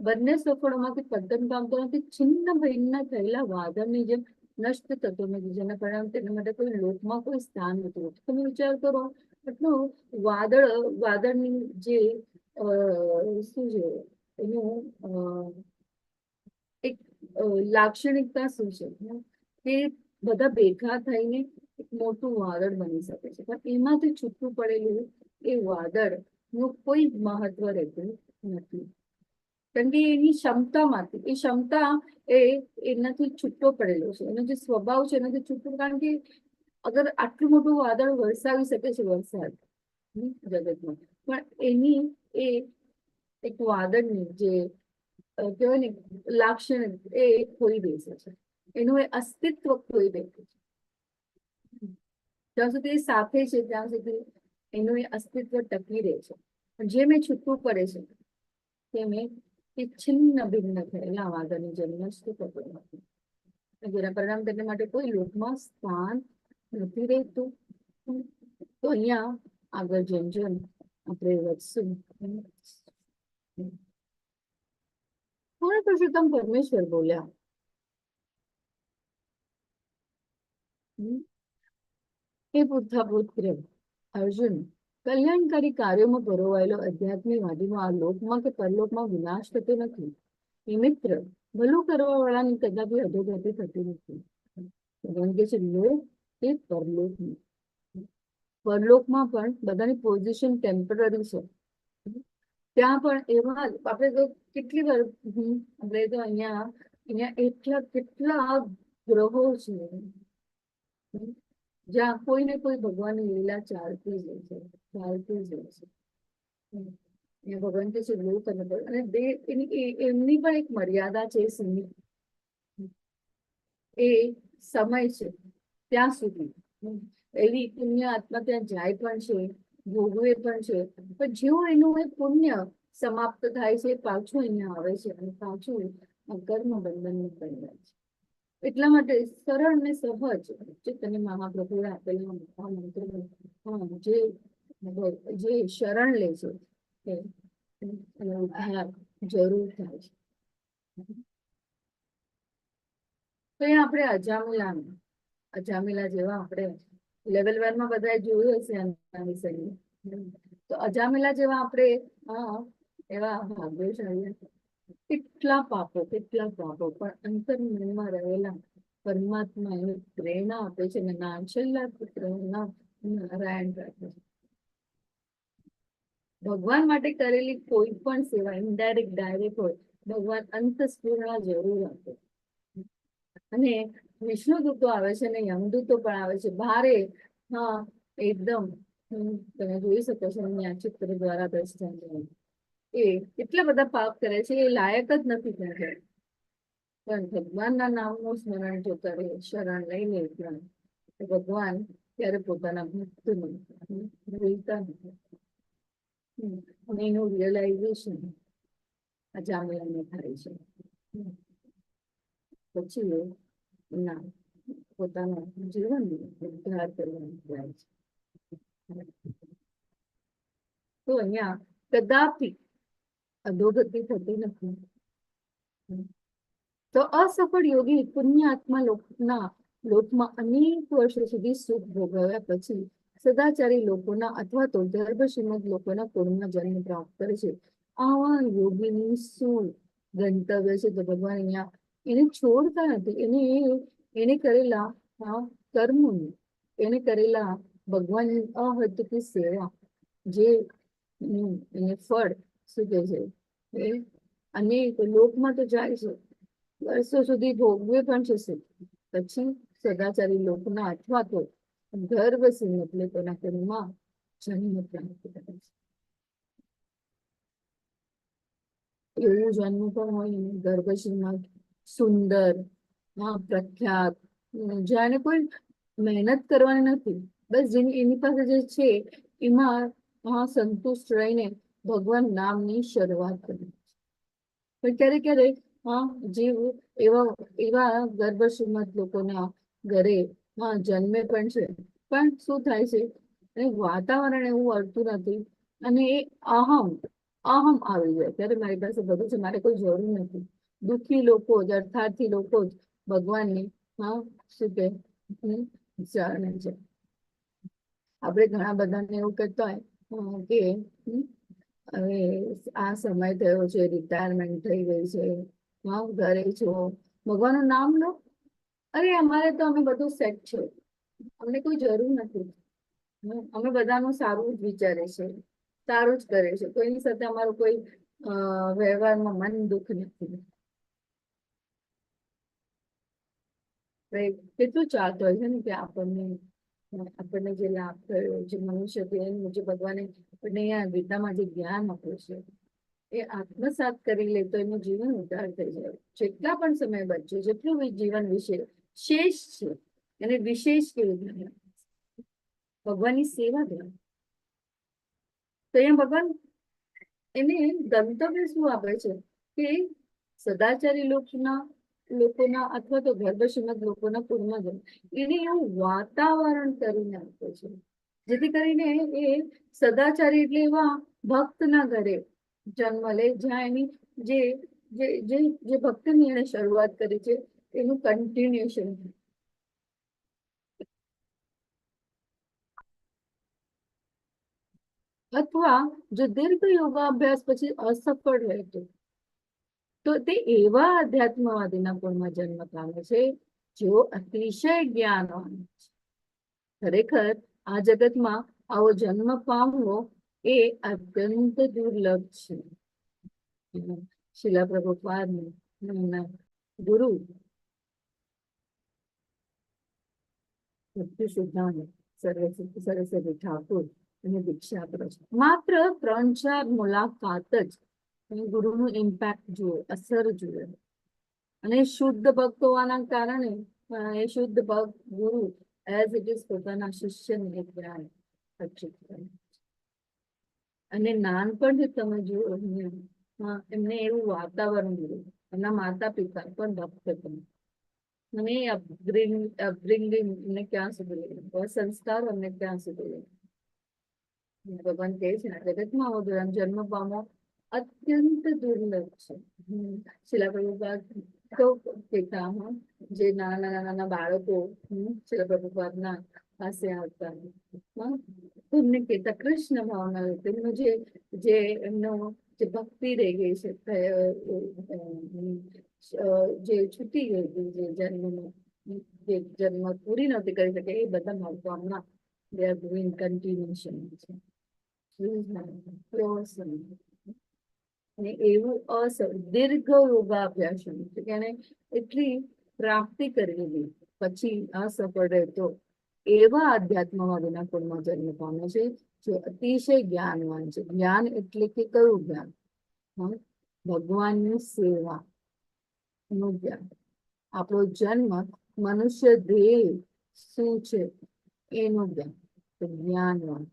બંને સફળોમાંથી પતન પામતો નથી, છિન્ન ભિન્ન થયેલા વાદળની જેમ નષ્ટ થતો નથી, જેના પરિણામે તેના માટે કોઈ લોકમાં કોઈ સ્થાન નથી હોતું. તમે વિચાર કરો, એટલું વાદળની જે શું છે એનું એક લાક્ષણિકતા શું છે કે બધા ભેગા થઈને એક મોટું વાદળ બની શકે છે, પણ એમાંથી છૂટું પડેલું એ વાદળ નું કોઈ મહત્વ રહેતું નથી. કારણ કે એની ક્ષમતામાંથી એ ક્ષમતા એનાથી છૂટો પડેલો છે, એનો જે સ્વભાવ છે એનાથી છૂટો. કારણ કે અગર આટલું મોટું વાદળ વરસાવી શકે છે વરસાદ જગતમાં, પણ એની એ એક વાદળની જે કહેવાય ને લાક્ષણિક એ ખોઈ બેસે છે, એનું એ અસ્તિત્વ ખોઈ બેસે છે. જ્યાં સુધી એ સાથે છે ત્યાં સુધી એનું એ અસ્તિત્વ ટકી રહે છે, પણ જે મેં છૂટવું પડે છે તેમ એ છિન્ન ભિન્ન થયેલા વાદળની જેમ નષ્ટ થતો નથી, જેના પરિણામ તેના માટે કોઈ લોકમાં સ્થાન નથી રહેતું. તો અહીંયા આગળ જેમ જેમ આપણે વધશું પૂર્ણ પુરુષોત્તમ પરમેશ્વર બોલ્યા, હે પુત્ર અર્જુન, કલ્યાણકારી કાર્યોમાં પરોવાયેલો અધ્યાત્મિકવાદીનો આ લોકમાં કે પરલોકમાં વિનાશ થતો નથી. એ મિત્ર, ભલું કરવા વાળાની કદાપી અધોગતિ થતી નથી. ભગવાન કે છે લોક એ પરલોકની, પરલોકમાં પણ બધાની પોઝિશન ટેમ્પરરી છે. ત્યાં પણ એવા આપણે તો કેટલી વાર આપણે તો અહીંયા કેટલા ગ્રહો છે જ્યાં કોઈ ને કોઈ ભગવાનની લીલા ચાલતી જ હોય છે, ચાલતી જ હોય છે. ભગવાન કે છે લોક અને એમની પણ એક મર્યાદા છે, સીમિત એ સમય છે ત્યાં સુધી. એવી પુણ્ય આત્મા ત્યાં જાય પણ છે, ભોગવે પણ છે, પણ જેવું એનું એ પુણ્ય સમાપ્ત થાય છે પાછું અહીંયા આવે છે અને પાછું કર્મ બંધનનું પરિણામ છે. એટલા માટે સરળ ને સહજ જે તને મહાપ્રભુએ આપેલા મંત્ર જે શરણ લે છે એનો ઉદ્ધાર જરૂર થાય છે. તો એ આપણે અજામિલા જેવા આપણે લેવલ 1 માં બધા જોયું હશે આના વિશે. તો અજામિલા જેવા આપણે એવા ભાગ્યશાળી કેટલા પાપો પણ અંતર્મનમાં રહેલા પરમાત્મા એને પ્રેરણા આપે છે અને છેલ્લા પુત્ર નારાયણ રાખે છે. ભગવાન માટે કરેલી કોઈ પણ સેવા ઇનડાયરેક્ટ ડાયરેક્ટ હોય, ભગવાન અંતસ્ફૂર્ણા જરૂર આપે. અને વિષ્ણુ દૂતો આવે છે અને યમદૂતો પણ આવે છે ભારે, એકદમ તમે જોઈ શકો છો અહીંયા ચિત્ર દ્વારા દ્રષ્ટાંત. એ એટલા બધા પાપ કરે છે એ લાયક જ નથી ત્યાં, પણ ભગવાનના નામનું સ્મરણ જો કરે, શરણ લઈ લે તો ભગવાન ત્યારે પોતાના ભક્તનું ભૂલતા નથી. અને એનું રિયલાઇઝેશન આ જાંબુલાને થાય છે. પછી એ એના પોતાના જીવનનો ઉદ્ધાર કરવાનું જાય છે. તો અહીંયા કદાપી અધોગતિ થતી નથી. તો અસફળ યોગી પુણ્ય આત્મા લોકમાં અનેક વર્ષો સુધી સુખ ભોગવ્યા પછી સદાચારી લોકોના અથવા તો ગર્ભશ્રીમદ લોકોના કુળમાં જન્મ પ્રાપ્ત કરે છે. આવા યોગીની શું ગંતવ્ય છે? તો ભગવાન અહીંયા એને છોડતા નથી. એને કરેલા કર્મોની, એને કરેલા ભગવાનની અહેતુકી સેવા, જે એને ફળ શું કહે છે એ અનેક લોકમાં તો જાય છે, વર્ષો સુધી ભોગવે પણ છે. પછી સદાચારી લોકોના અથવા તો ગર્ભશ્રીમદ લોકોના કુળમાં જન્મ પ્રાપ્ત કરે છે. એવું જન્મ પણ હોય ને ગર્ભશ્રીમદ, સુંદર, પ્રખ્યાત, જાણે કોઈ મહેનત કરવાની નથી, બસ જેની એની પાસે જે છે એમાં સંતુષ્ટ રહીને ભગવાન નામની શરૂઆત કરી. પણ ક્યારેક ક્યારેક જીવ એવા ગર્ભશ્રીમદ લોકોના ઘરે જન્મે પણ છે, પણ શું થાય છે, વાતાવરણ એવું વળતું નથી અને એ અહમ આવી જાય. ત્યારે મારી પાસે બધું છે, મારે કોઈ જરૂર નથી. દુઃખી લોકો, અર્થાર્થી લોકો જ ભગવાનને શું કે જાણે છે. આપણે ઘણા બધાને એવું કહેતા હોય કે હવે આ સમય થયો છે, રિટાયરમેન્ટ થઈ ગઈ છે, ઘરે છો, ભગવાનનું નામ લો. અરે અમારે તો અમે બધું સેટ છે, અમને કોઈ જરૂર નથી. અમે બધાનું સારું જ વિચારે છે, સારું જ કરે છે, કોઈની સાથે અમારું કોઈ વ્યવહારમાં મન દુઃખ નથી. કેટલું ચાલતું હોય છે ને કે આપણને જે લાભ થયો, જે મનુષ્ય જે ભગવાને આપણને અહીંયા ગીતામાં જે જ્ઞાન આપ્યું છે એ આત્મસાત કરી લે તો એનું જીવન ઉદ્ધાર થઈ જાય. જેટલા પણ સમય બચે, જેટલું જીવન વિશે શેષ છે એને વિશેષ કેવું ભગવાનની સેવા દ્વારા. તો અહીંયા ભગવાન એને ગંતવ્ય શું આપે છે કે સદાચારી લોકોના અથવા તો ગર્ભશ્રીમદ લોકોના કુળમાં જન્મ, એને એવું વાતાવરણ કરીને આપે છે જેથી કરીને એ સદાચારી એટલે એવા ભક્તના ઘરે જન્મ લે જ્યાં એની જે ભક્તિની એને શરૂઆત કરી છે એનું કન્ટિન્યુએશન. અથવા જો દીર્ઘ યોગાભ્યાસ પછી અસફળ રહેતો તો તે એવા અધ્યાત્મવાદીના કુળમાં જન્મ પામે છે જેઓ અતિશય જ્ઞાનવાન છે. ખરેખર આ જગતમાં આવો જન્મ પામવો એ અત્યંત દુર્લભ છે. શીલા પ્રભુપાદના ગુરુ ભક્તિ સિદ્ધાંત સરસ્વતી ઠાકુર અને દીક્ષા આપે છે. માત્ર 3-4 મુલાકાત જ ગુરુનું ઇમ્પેક્ટ જુએ, અસર જુએ. અને શુદ્ધ ભક્ત હોવાના કારણે એ શુદ્ધ ભક્ત ગુરુ એઝ ઇટ ઇઝ પોતાના શિષ્યને જ્ઞાન અર્પિત કરે. અને નાનપણથી તમે જુઓ એમને એવું વાતાવરણ મળ્યું. એમના માતા પિતા પણ ભક્ત હતા. અને અપબ્રિંગિંગ ને ક્યાં સુધી લઈ, સંસ્કાર અમને ક્યાં સુધી લઈ. ભગવાન કહે છે ને જગતમાં આવો જન્મ પામો અત્યંત દુર્લભ છે. શીલા પ્રભુપાદ તો કહેતા જે નાના બાળકો શીલા પ્રભુપાદના પાસે આવતા એમને કહેતા કૃષ્ણ ભાવના તેમનું જે એમનો જે ભક્તિ રહી ગઈ છે, જે છૂટી ગઈ હતી, જે જન્મ પૂરી નહોતી કરી શકે, એ બધા બાળકો હમણાં they are doing continuation છે. અને એવું દીર્ઘ યોગાભ્યાસ છે કે એને એટલી પ્રાપ્તિ કરેલી પછી અસફળ રહેતો એવા આધ્યાત્મવાદીના કુળમાં જન્મ પામે છે જે અતિશય જ્ઞાનવાન છે. જ્ઞાન એટલે કે કયું જ્ઞાન? ભગવાનની સેવા નું જ્ઞાન. આપણો જન્મ મનુષ્ય દેહ શું છે એનું જ્ઞાન, તો જ્ઞાનવાન.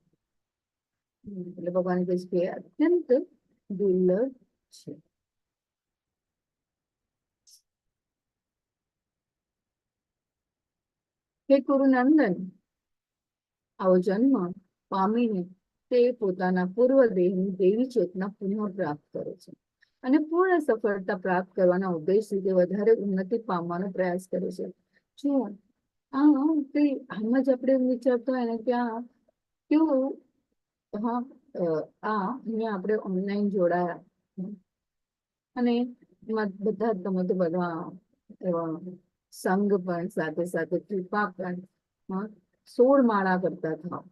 એટલે ભગવાન કહે છે કે અત્યંત દુર્લભ છે. હે કુરુનંદન, આવો જન્મ પામીને તે પોતાના પૂર્વ દેહની દેવી ચેતના પુનઃ પ્રાપ્ત કરે છે અને પૂર્ણ સફળતા પ્રાપ્ત કરવાના ઉદ્દેશથી તે વધારે ઉન્નતિ પામવાનો પ્રયાસ કરે છે. જુઓ, આમ જ આપણે વિચારતો હોય ને ત્યાં કેવું, હા, અહીંયા આપણે ઓનલાઈન જોડાયા અને એમાં બધા તમે તો બધા એવા સંઘ પણ સાથે સાથે કૃપા પણ, હા, 16 માળા કરતા થાવ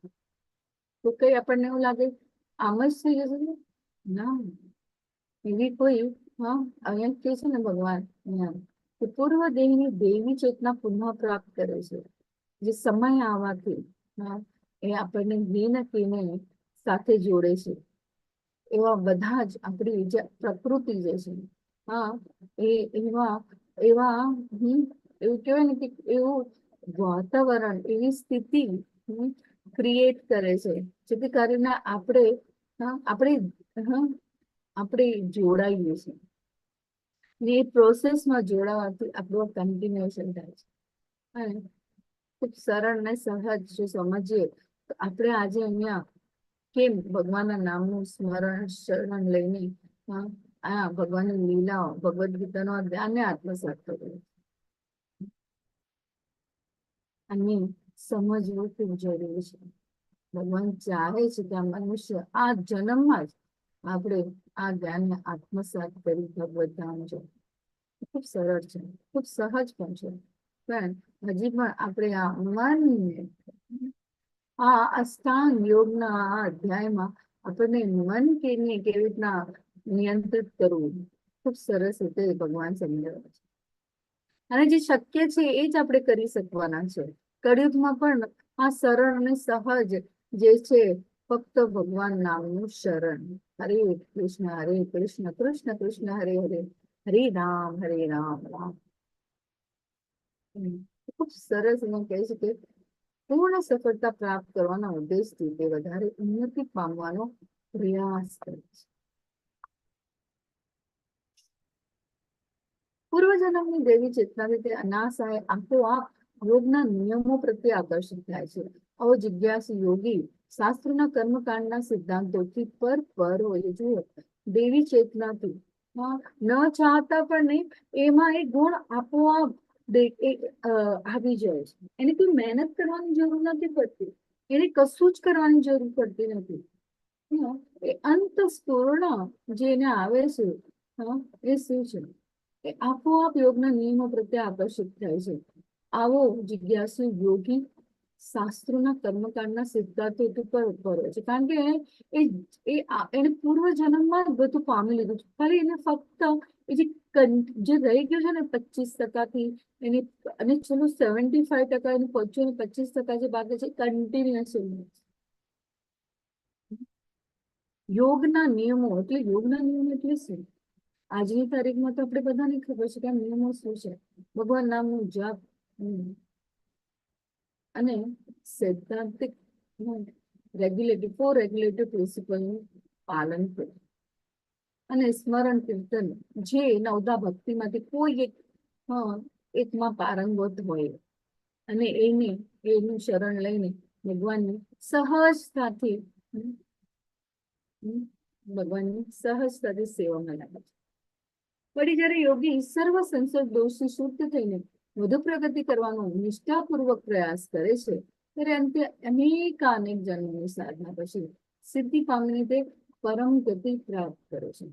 તો કઈ આપણને એવું લાગે આમ જ થઈ જશે ને? ના, એવી કોઈ, હા, અહીંયા કે છે ને ભગવાન અહીંયા કે પૂર્વ દેહની દેવી ચેતના પુનઃ પ્રાપ્ત કરે છે. જે સમય આવવાથી, હા, એ આપણને વિનતીને સાથે જોડે છે. એવા બધા જ આપણી જે પ્રકૃતિ જે છે, હા, એવા એવા એવું કહેવાય ને કે એવું વાતાવરણ, એવી સ્થિતિ ક્રિએટ કરે છે જેથી કરીને આપણે, હા, આપણે જોડાઈએ છીએ ને એ પ્રોસેસમાં જોડાવાથી આપણું કન્ટિન્યુએશન થાય છે. અને ખૂબ સરળ ને સહજ જો સમજીએ તો આપણે આજે અહીંયા કેમ ભગવાનના નામનું સ્મરણ શરણ લઈને, હા, ભગવાનની લીલાઓ, ભગવદ્ ગીતાનો જ્ઞાનને આત્મસાત કર્યું અને સમજવું ખૂબ જરૂરી છે. ભગવાન ચાહે છે કે આ મનુષ્ય આ જન્મમાં જ આપણે આ જ્ઞાનને આત્મસાત કરી ભગવદ્ ધામ જાય. ખૂબ સરળ છે, ખૂબ સહજ પણ છે, પણ હજી પણ આપણે આ મનને, આ અષ્ટાંગ યોગના આ અધ્યાયમાં આપણને મન કેવી રીતના નિયંત્રિત કરવું ખૂબ સરસ રીતે ભગવાન સમજાવે છે. અને જે શક્ય છે એ જ આપણે કરી શકવાના છે. કળિયુગમાં પણ આ સરળ અને સહજ જે છે ફક્ત ભગવાન નામનું શરણ. હરે કૃષ્ણ કૃષ્ણ કૃષ્ણ હરે હરે, હરે રામ રામ. ખૂબ સરસ એમાં કહે છે કે પૂર્ણ સફળતા પ્રાપ્ત કરવાના ઉદ્દેશથી તે વધારે ઉન્નતિ પામવાનો પ્રયાસ કરે છે. પૂર્વજન્મની દેવી ચેતનાથી તે અનાસહાય આપોઆપ યોગના નિયમો પ્રત્યે આકર્ષિત થાય છે. આવો જિજ્ઞાસુ યોગી શાસ્ત્રના કર્મકાંડના સિદ્ધાંતોથી પર હોય. જુઓ, દેવી ચેતનાથી, ન ચાહતા પણ નહીં, એમાં એ ગુણ આપોઆપ આવી જાય છે. એને કોઈ મહેનત કરવાની જરૂર નથી પડતી, એને કશું જ કરવાની જરૂર પડતી નથી. એ અંતસ્ફૂર્ણ જેને આવે છે, એ શું છે? એ આપોઆપ યોગના નિયમો પ્રત્યે આકર્ષિત થાય છે. આવો જિજ્ઞાસુ યોગી શાસ્ત્રોના કર્મકાંડના સિદ્ધાંતો પર હોય છે, કારણ કે એને પૂર્વ જન્મમાં જ બધું પામી લીધું છે. ખાલી એને ફક્ત જે રહી ગયું છે ને 25%થી એને, અને ચલો 75% એને પહોંચ્યું, 25% જે બાકી છે કન્ટિન્યુઅસ યોગના નિયમો. એટલે યોગના નિયમો એટલે શું? આજની તારીખમાં તો આપણે બધાને ખબર છે કે આ નિયમો શું છે. ભગવાન નામનું જપ અને સૈદ્ધાંતિક રેગ્યુલેટરી પ્રિન્સિપલનું પાલન કરવું અને સ્મરણ કીર્તન, જે નવદા ભક્તિમાંથી કોઈ એકમાં પારંગત હોય અને એનું શરણ લઈને ભગવાનની સહજતાથી સેવામાં લાગે છે. વળી જ્યારે યોગી સર્વ સંસાર દોષથી શુદ્ધ થઈને વધુ પ્રગતિ કરવાનો નિષ્ઠાપૂર્વક પ્રયાસ કરે છે, ત્યારે અંતે અનેક જન્મોની સાધના પછી સિદ્ધિ પામીને તે પરમ ગતિ પ્રાપ્ત કરે છે.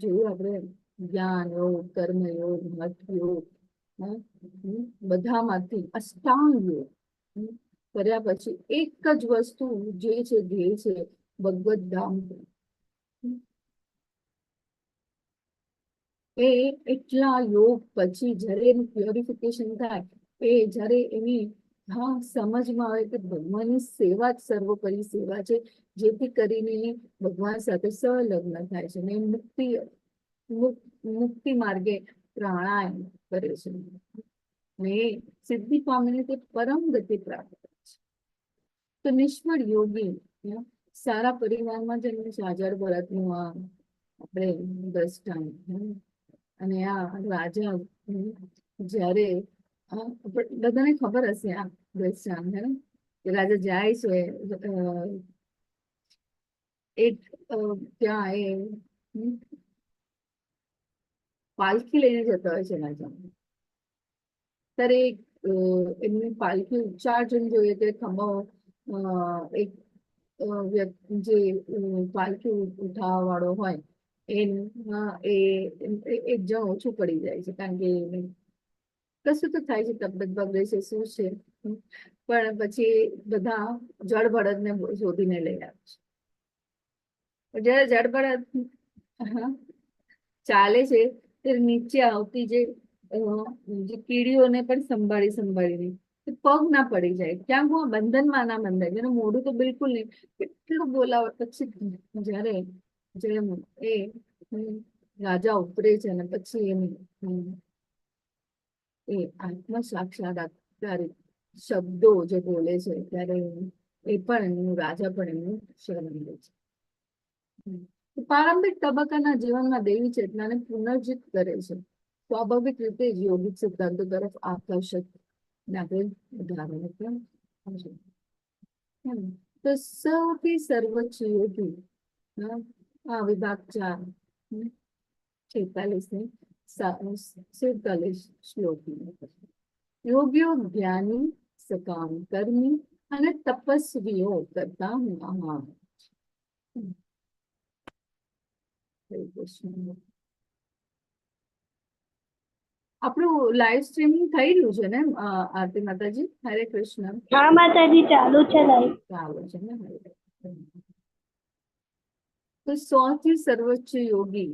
જોયું આપણે જ્ઞાન યોગ, કર્મ યોગ, મત યોગ, બધામાંથી અષ્ટાંગ યોગ કર્યા પછી એક જ વસ્તુ જે છે, ધ્યેય છે ભગવદ્ ધામ. એટલા યોગ પછી જ્યારે એનું પ્યોરિફિકેશન થાય, જ્યારે એની સમજમાં આવે કે ભગવાનની સેવા જ સર્વોપરી સેવા છે, જેથી કરીને ભગવાન સાથે સંલગ્ન થાય છે ને મુક્તિ માર્ગે પ્રાણાયામ કરે છે ને સિદ્ધિ પામીને તે પરમ ગતિ પ્રાપ્ત કરે છે. તો નિષ્ફળ યોગી સારા પરિવારમાં જન્મે છે. આજાર ભરતનું આપણે દ્રષ્ટાંત. અને આ રાજા જ્યારે બધાને ખબર હશે આ દ્રશ્યામ હે ને કે રાજા જાય છે એક ત્યાં એ હમ, પાલખી લઈને જતા હોય છે રાજા. ત્યારે એમની પાલખી ઉચ્ચાર્જન જોઈએ તો એક જે પાલખી ઉઠાવવા વાળો હોય એક જણ ઓછું પડી જાય છે કારણ કે કશું તો થાય છે, તબિયત બગડે છે, શું છે. પણ પછી બધા જળ બળદને શોધીને લઈ આવે છે. જયારે જળ બળદ ચાલે છે તે નીચે આવતી જે કીડીઓને પણ સંભાળીને પગ ના પડી જાય, ક્યાં હું બંધનમાં ના બંધાય, જેનું મોઢું તો બિલકુલ નહીં. કેટલું બોલાવે પછી જયારે એ રાજા ઉતરે છે ને પછી એ આત્મ સાક્ષાત્કારી શબ્દો જે બોલે છે ત્યારે એ પણ એમનું રાજા પણ એમનું શરણ લે છે. પ્રારંભિક તબક્કાના જીવનમાં દેવી ચેતનાને પુનર્જીત કરે છે. સ્વાભાવિક રીતે જ યોગિક સિદ્ધાંતો તરફ આકર્ષક આપણે ઉદાહરણો પણ છે. તો સૌથી સર્વોચ્ચ યોગી આ વિભાગ 4 46 શ્લોક. યોગીઓ જ્ઞાની, સકામ કર્મી અને તપસ્વીઓ કરતા મહાન. આપણું લાઈવ સ્ટ્રીમિંગ થઈ રહ્યું છે ને આરતી માતાજી? હરે કૃષ્ણ. હા માતાજી, ચાલુ છે લાઈવ. ચાલુ છે ને. તો સૌથી સર્વોચ્ચ યોગી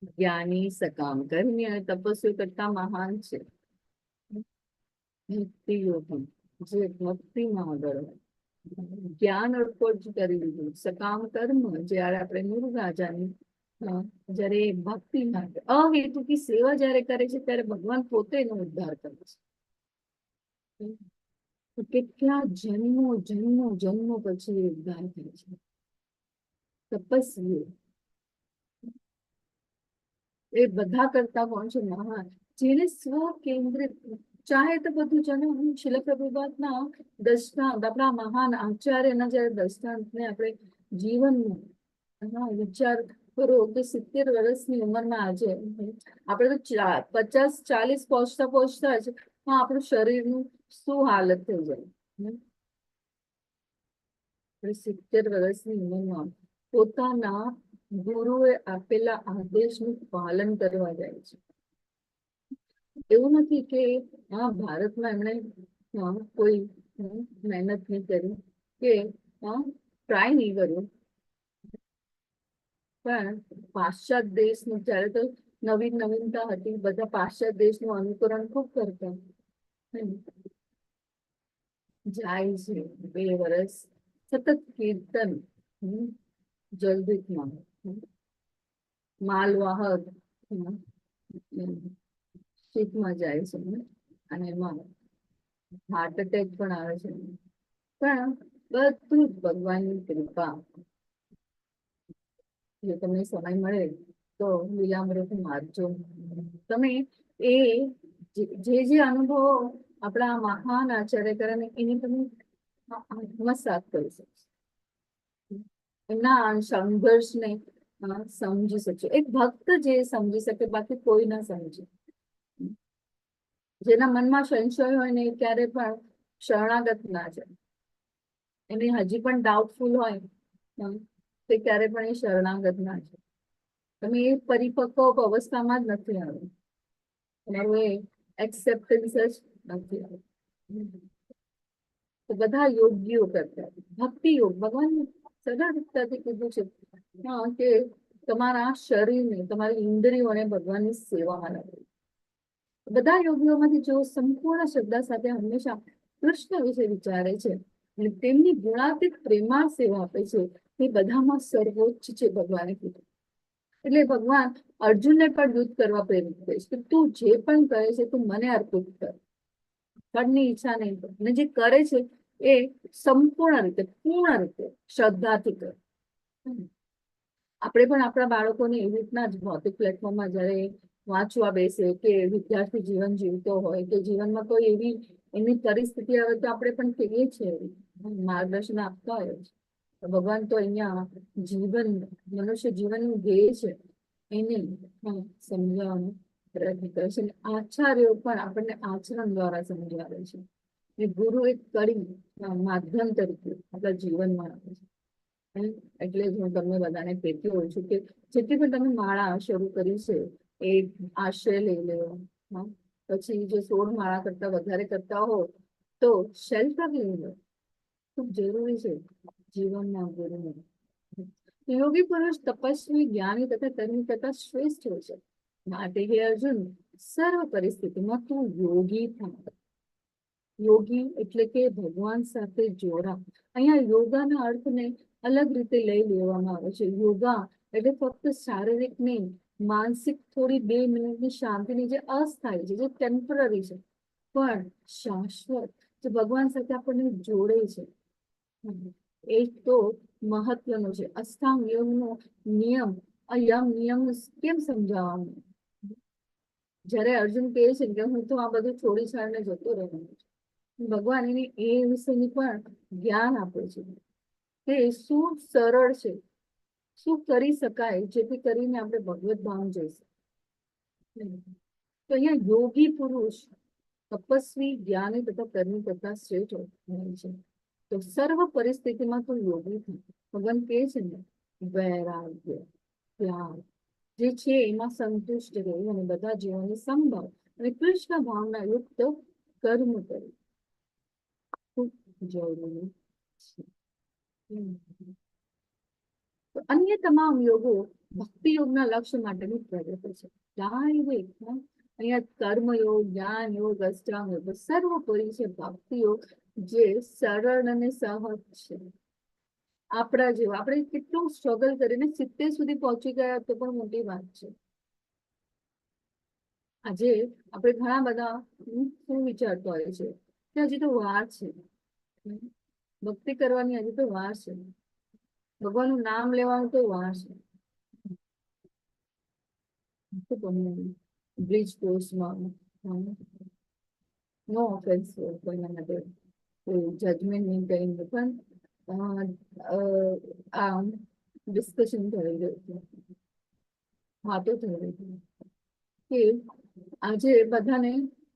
જ્ઞાની, સકામ કર્મી અને તપસ્વી કરતા મહાન છે ભક્તિ યોગી, જે ભક્તિમાં આગળ હોય. જ્ઞાન અર્પોજ કરી દીધું, સકામ કર્મ જયારે આપણે મૂળ રાજાની જયારે ભક્તિ માટે અહેતુકી સેવા જયારે કરે છે ત્યારે ભગવાન પોતે એનો ઉદ્ધાર કરે છે. કેટલા જન્મો પછી ઉદ્ધાર થાય છે. તપસ્વીઓ એ બધા કરતા કોણ છે? મહાન. જેને સ્વ કેન્દ્રિત, ચાહે તો બધું જને શિલ પ્રભુપાદના દ્રષ્ટાંત, આપણા મહાન આચાર્યના જયારે દ્રષ્ટાંતને આપણે જીવનમાં વિચાર કરો કે 70 વર્ષની ઉંમરમાં આજે આપણે તો 50-40 પહોંચતા જ આપણું શરીરનું શું હાલત થઈ જાય. 70 વર્ષની ઉંમરમાં પોતાના ગુરુએ આપેલા આદેશનું પાલન કરવા જાય છે. એવું નથી કે ભારતમાં એમણે કોઈ મહેનત નહીં કરી કે ટ્રાય નહીં કર્યું, પણ પાશ્ચાત દેશનું ત્યારે તો નવીનતા હતી, બધા પાશ્ચાત દેશનું અનુકરણ ખૂબ કરતા. જાય છે 2 વર્ષ સતત કીર્તન, જલદીપમાં માલવાહક શીપમાં જાય છે અને એમાં હાર્ટ એટેક પણ આવે છે. પણ બધું જ ભગવાનની કૃપા. જો તમને સમય મળે તો લીલામૃત વાંચજો. તમે એ જે અનુભવો આપણા મહાન આચાર્ય કરે ને એને તમે આત્મસાત કરી શકશો, એમના સંઘર્ષને સમજી શકશો. એક ભક્ત જે સમજી શકે, બાકી કોઈ ના સમજે. જેના મનમાં સંશય હોય ને ત્યારે પણ શરણાગત ના જાય, એને હજી પણ ડાઉટફુલ હોય તો ક્યારે પણ એ શરણાગત ના છે. તમે એ પરિપક્વ અવસ્થામાં જ નથી આવ્યું, તમારું એ એક્સેપ્ટન્સ જ નથી આવ્યું. તો બધા યોગીઓ કરતા ભક્તિ યોગ, ભગવાન સદાથી કીધું છે કે તમારા શરીરને, તમારી ઇન્દ્રિયોને ભગવાનની સેવામાં લાવો. બધા યોગીઓમાંથી જેઓ સંપૂર્ણ શ્રદ્ધા સાથે હંમેશા કૃષ્ણ વિશે વિચારે છે અને તેમની ગુણાતીત પ્રેમાળ સેવા આપે છે, તે બધામાં સર્વોચ્ચ છે. ભગવાને કીધું એટલે ભગવાન અર્જુનને પણ યુદ્ધ કરવા પ્રેરિત કરે છે કે તું જે પણ કરે છે તું મને અર્પિત કર, ફળની ઈચ્છા નહીં કર. અને જે કરે છે એ સંપૂર્ણ રીતે, પૂર્ણ રીતે શ્રદ્ધાથી કર. આપણે પણ આપણા બાળકોને એવી રીતના જ ભૌતિક પ્લેટફોર્મમાં જયારે વાંચવા બેસે કે વિદ્યાર્થી જીવન જીવતો હોય કે જીવનમાં કોઈ એવી એની પરિસ્થિતિ આવે તો આપણે પણ કહીએ છીએ માર્ગદર્શન આપતા હોય છે. તો ભગવાન તો અહીંયા જીવન મનુષ્ય જીવનનું ધ્યેય છે એને સમજાવવાનો પ્રયત્ન કરે છે. અને આચાર્યો પણ આપણને આચરણ દ્વારા સમજાવે છે. એ ગુરુ એક કડી માધ્યમ તરીકે આપણા જીવનમાં આવે છે. એટલે જ હું તમને બધાને કહેતી હોઉં છું કે જેટલી પણ તમે માળા શરૂ કરી છે એ આશ્રય લઈ લેવો. પછી જો 16 માળા કરતા વધારે કરતા હો તો શેલ્ટર લઈ લો. ખૂબ જરૂરી છે જીવનમાં ગુરુનું. યોગી પુરુષ તપસ્વી જ્ઞાની તથા કર્મી કરતા શ્રેષ્ઠ હોય છે. માટે હે અર્જુન સર્વ પરિસ્થિતિમાં તું યોગી થા. યોગી એટલે કે ભગવાન સાથે જોડા. અહીંયા યોગાના અર્થને અલગ રીતે લઈ લેવામાં આવે છે. યોગા એટલે ફક્ત શારીરિક નહીં, માનસિક થોડી 2 મિનિટની શાંતિની જે અસ્થાયી છે, જે ટેમ્પરરી છે, પણ શાશ્વત જે ભગવાન સાથે આપણને જોડે છે એ તો મહત્વનું છે. અષ્ટાંગ યોગનો નિયમ યમ નિયમ કેમ સમજાવવાનું? જ્યારે અર્જુન કહે છે કે હું તો આ બધું છોડી છાડીને જતો રહેવાનું છું, ભગવાન એને એ વિશેની પણ જ્ઞાન આપે છે કે શું સરળ છે, શું કરી શકાય જેથી કરીને આપણે ભગવત ધામ જઈ શકીએ. તો અહીંયા યોગી પુરુષ તપસ્વી જ્ઞાની તથા કર્મી કરતા શ્રેષ્ઠ હોય છે. તો સર્વ પરિસ્થિતિમાં તો યોગી થાય. ભગવાન કહે છે ને વૈરાગ્ય ત્યાગ જે છે એમાં સંતુષ્ટ રહેવું અને બધા જીવનની સંભાળ અને કૃષ્ણ ભાવના યુક્ત કર્મ કરવું ખૂબ જરૂરી છે. તો અન્ય તમામ યોગો ભક્તિ યોગના લક્ષ્ય માટેની પ્રગતિ છે. ડાયરેક્ટ અહીંયા કર્મયોગ, જ્ઞાન યોગ, અષ્ટાંગ યોગ સર્વોપરી છે ભક્તિ યોગ જે સરળ અને સહજ છે. આપણા જેવા આપણે કેટલું સ્ટ્રગલ કરીને 70 સુધી પહોંચી ગયા તો પણ મોટી વાત છે. આજે આપણે ઘણા બધા શું વિચારતા હોય છે કે હજી તો વાર છે, ભક્તિ કરવાની હજી તો વાર છે, ભગવાનનું નામ લેવાનું તો વાર છે. બ્રિજ કોર્સમાં નો ઓફેન્સ કોઈના માટે જજમેન્ટ નહીં કરીને પણ આ ડિસ્કશન થઈ રહ્યું હતું, વાતો થઈ રહી હતી કે આજે બધાને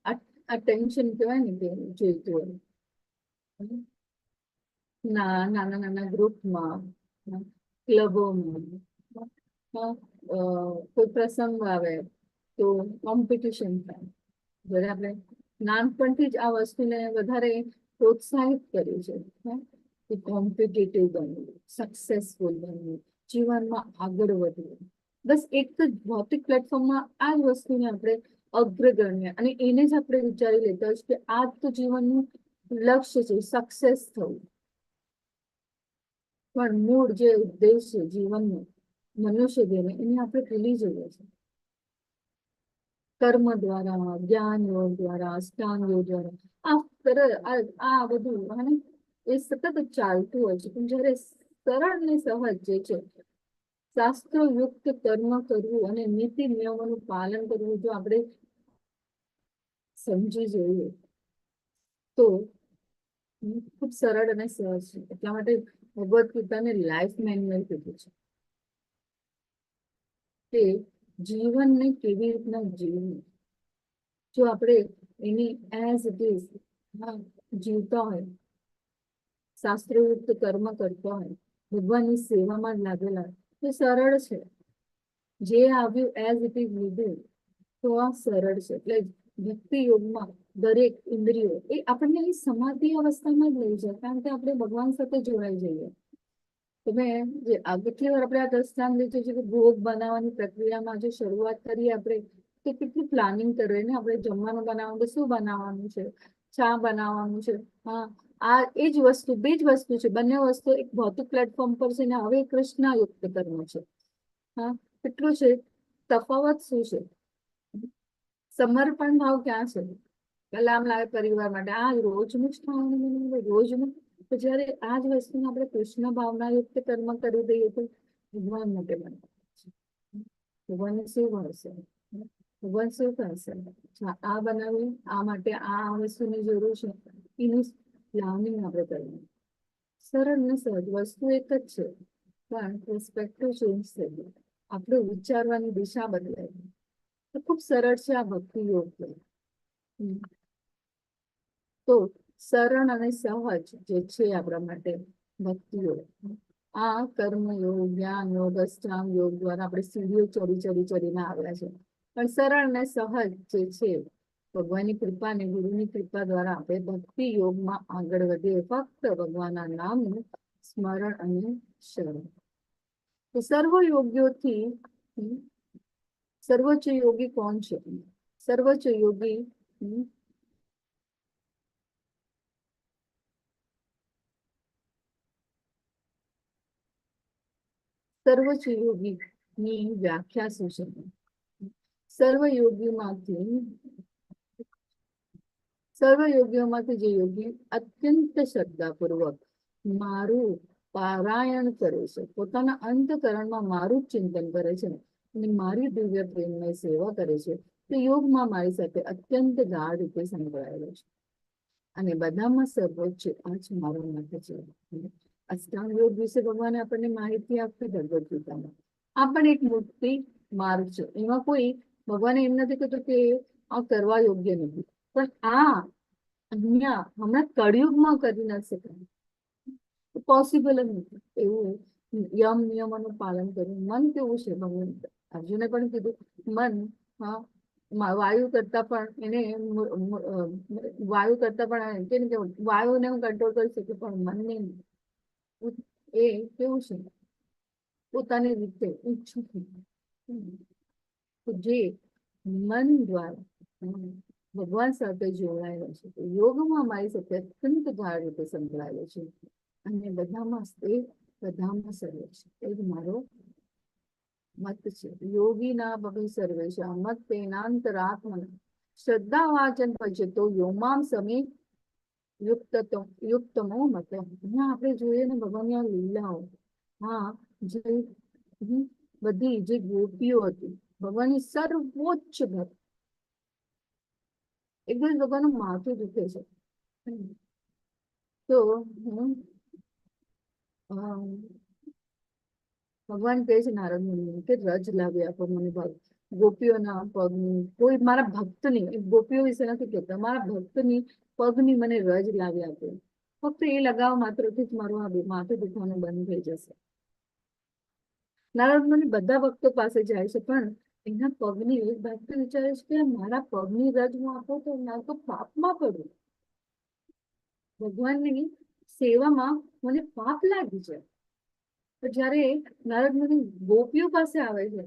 આ ટેન્શન કહેવાય ને કે જોઈતું હોય નાના નાના ગ્રુપમાં, ક્લબોમાં કોઈ પ્રસંગ આવે તો કોમ્પિટિશન થાય. જ્યારે આપણે નાનપણથી જ આ વસ્તુને વધારે પ્રોત્સાહિત કર્યું છે કે કોમ્પિટિટિવ બનવું, સક્સેસફુલ બનવું, જીવનમાં આગળ વધવું. બસ એક જ ભૌતિક પ્લેટફોર્મમાં આ જ વસ્તુને આપણે અગ્રગણ્ય અને એને જ આપણે વિચારી લેતા હોય કે આ તો જીવનનું લક્ષ્ય છે, સક્સેસ થવું. પણ મૂળ જે ઉદ્દેશ છે જીવનનો મનુષ્ય દેહને એને આપણે ભૂલી જઈએ છીએ. કર્મ દ્વારા, જ્ઞાન યોગ દ્વારા, અષ્ટાંગ યોગ દ્વારા આ બધું એ સતત ચાલતું હોય છે. પણ જયારે સરળ ને સહજ જે છે શાસ્ત્રોયુક્ત કર્મ કરવું અને નીતિ નિયમોનું પાલન કરવું જો આપણે સમજી જોઈએ તો ખૂબ સરળ અને સહજ છે. એટલા માટે ભગવદ ગીતાને લાઈફ મેન્યુઅલ કીધું છે કે જીવનને કેવી રીતના જીવવું. જો આપણે એની એઝ ઇટ ઇઝ જીવતા હોય, શાસ્ત્રોયુક્ત કર્મ કરતા હોય, ભગવાનની સેવામાં જ લાગેલા તો સરળ છે. જે આવ્યું એઝ ઇટ ઇઝ લીધું તો આ સરળ છે. એટલે ભક્તિ યોગમાં દરેક ઇન્દ્રિયો એ આપણને એ સમાધિ અવસ્થામાં જ લઈ જાય, કારણ કે આપણે ભગવાન સાથે જોડાઈ જઈએ. તમે જે કેટલી વાર આપણે આ દ્રષ્ટાંત લીધું છે કે ભોગ બનાવવાની પ્રક્રિયામાં જો શરૂઆત કરીએ આપણે તો કેટલું પ્લાનિંગ કરીએ ને. આપણે જમવાનું બનાવવાનું તો શું બનાવવાનું છે, ચા બનાવવાનું છે, આ એ જ વસ્તુ, બે જ વસ્તુ છે, બંને વસ્તુ એક ભૌતિક પ્લેટફોર્મ પર છે ને હવે કૃષ્ણ યુક્ત કર્મ છે. કેટલું છે તફાવત, શું છે સમર્પણ ભાવ ક્યાં છે? પેલા આમ લાગે પરિવાર માટે આ રોજનું જ ખાવાનું, રોજનું. તો જયારે આ જ વસ્તુને આપણે કૃષ્ણ ભાવના યુક્ત કર્મ કરી દઈએ તો ભગવાન માટે બને, ભગવાનને શું મળશે? ભગવાન શું કરશે? આ બનાવ્યું, આ માટે આ વસ્તુની જરૂર છે, એનું પ્લાનિંગ આપણે કરવું. સરળ ને સહજ વસ્તુ એક જ છે, પણ perspective ચેન્જ થઈ ગયો, આપણે વિચારવાની દિશા બદલાઈ ગઈ. તો ખૂબ સરળ છે આ ભક્તિ યોગ. તો સરળ અને સહજ જે છે આપણા માટે ભક્તિ યોગ, આ કર્મ યોગ, જ્ઞાન યોગ, અષ્ટાંગ યોગ દ્વારા આપણે સીડીઓ ચડીને આવ્યા છે. પણ સરળ અને સહજ જે છે, ભગવાનની કૃપા અને ગુરુની કૃપા દ્વારા આપણે ભક્તિ યોગમાં આગળ વધીએ, ફક્ત ભગવાનના નામનું સ્મરણ અને શરણ. તો સર્વ યોગીઓથી સર્વોચ્ચ યોગી કોણ છે? સર્વોચ્ચ યોગી સર્વોચ્ચ યોગીની વ્યાખ્યા શું છે? સર્વયોગીઓમાંથી જે યોગી અત્યંત શ્રદ્ધાપૂર્વક મારું પારાયણ કરે છે, પોતાના અંતકરણમાં મારું જ ચિંતન કરે છે અને મારી દિવ્ય પ્રેમમય સેવા કરે છે, તે યોગમાં મારી સાથે અત્યંત ગાઢ રીતે સંકળાયેલો છે. અને બધામાં સર્વોચ્ચ આ જ મારો મત છે. અષ્ટાંગ યોગ વિશે ભગવાને આપણને માહિતી આપી ભગવદ ગીતામાં. આ પણ એક મુક્તિ માર્ગ છે. એમાં કોઈ ભગવાને એમ નથી કહેતું કે આ કરવા યોગ્ય નથી, પણ આ અહીંયા હમણાં કળિયુગમાં કરી ન શકાય, પોસિબલ જ નથી. એવું યમ નિયમોનું પાલન કરવું. મન કેવું છે? ભગવાન અર્જુને પણ કીધું, મન વાયુ કરતા પણ વાયુને હું કંટ્રોલ કરી શકું, પણ મનને એ કેવું છે? પોતાની રીતે ઈચ્છું જે મન દ્વારા ભગવાન સાથે જોડાયેલો છે, યોગમાં મારી સાથે અત્યંત ગાઢ રીતે સંકળાયેલો છે અને બધામાં સર્વ છે. એ જ મારો મત છે. યોગીના ભવિ સર્વેશા મત તેનાંતરાત્મન શ્રદ્ધા વાચન પછી તો યોમામ સમી યુક્તમો મત. અહીંયા આપણે જોઈએ ને ભગવાનની આ લીલાઓ. હા, જે બધી જે ગોપીઓ હતી, ભગવાનની સર્વોચ્ચ ભક્ત. એક દિવસ ભગવાનનું માથું દુખે છે, તો ભગવાન કહે છે નારદ મુનિને કે રજ લાવી આપો મને ગોપીઓના પગની, કોઈ મારા ભક્તની, ગોપીઓ વિશે નથી કહેતા, મારા ભક્તની પગની મને રજ લાવી આપો. ફક્ત એ લગાવવા માત્રથી જ મારું આ માથું દુખવાનું બંધ થઈ જશે. નારદ મુનિ બધા ભક્તો પાસે જાય છે, પણ એના પગની એક ભક્ત વિચારે છે કે મારા પગની રજ હું આપું તો મારે તો પાપમાં પડું, ભગવાનની સેવામાં મને પાપ લાગી છે. તો જયારે નારદ મુનિ ગોપીઓ પાસે આવે છે,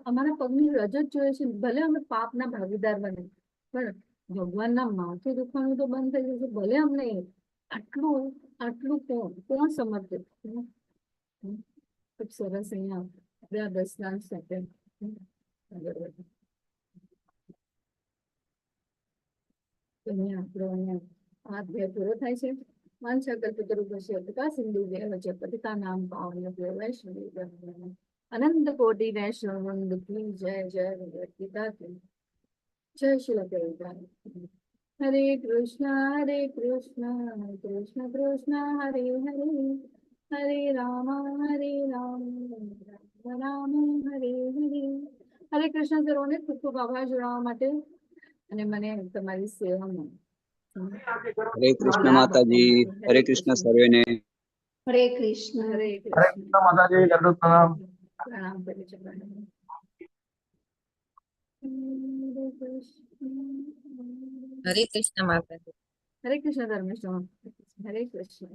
અમારા પગની રજ જ જોઈએ છે, ભલે અમે પાપના ભાગીદાર બને, પણ ભગવાનના માથું દુખવાનું તો બંધ થઈ જશે. ભલે અમને આટલું કોણ સમર્થ? ખૂબ સરસ. અહીંયા આપણે આ દર્શનાંત સાથે આગળ વધીએ. આપણો આ અધ્યાય પૂરો થાય છે. વાંછા કલ્પતરુભ્યશ્ચ કૃપા સિંધુભ્યઃ પતિતાનાં પાવનેભ્યો વૈષ્ણવેભ્યો અનંત કોટિ વૈષ્ણવવૃંદ કી જય. જય ભગવદ ગીતા કી જય. શ્રીલ પ્રભુપાદ. હરે કૃષ્ણ કૃષ્ણ કૃષ્ણ હરે હરે, હરે રામ રામ હરે હરે. હરે કૃષ્ણ. સર્વને ખૂબ ખૂબ આભાર જોડાવા માટે અને મને તમારી સેવામાં હરે કૃષ્ણ માતાજી. હરે કૃષ્ણ સર્વેને. હરે કૃષ્ણ. હરે હરે કૃષ્ણ. કૃષ્ણ માતાજી, દંડવત પ્રણામ. પ્રણામ કરી છે. હરે કૃષ્ણ માતાજી. હરે કૃષ્ણ ધર્મેશ. હરે કૃષ્ણ.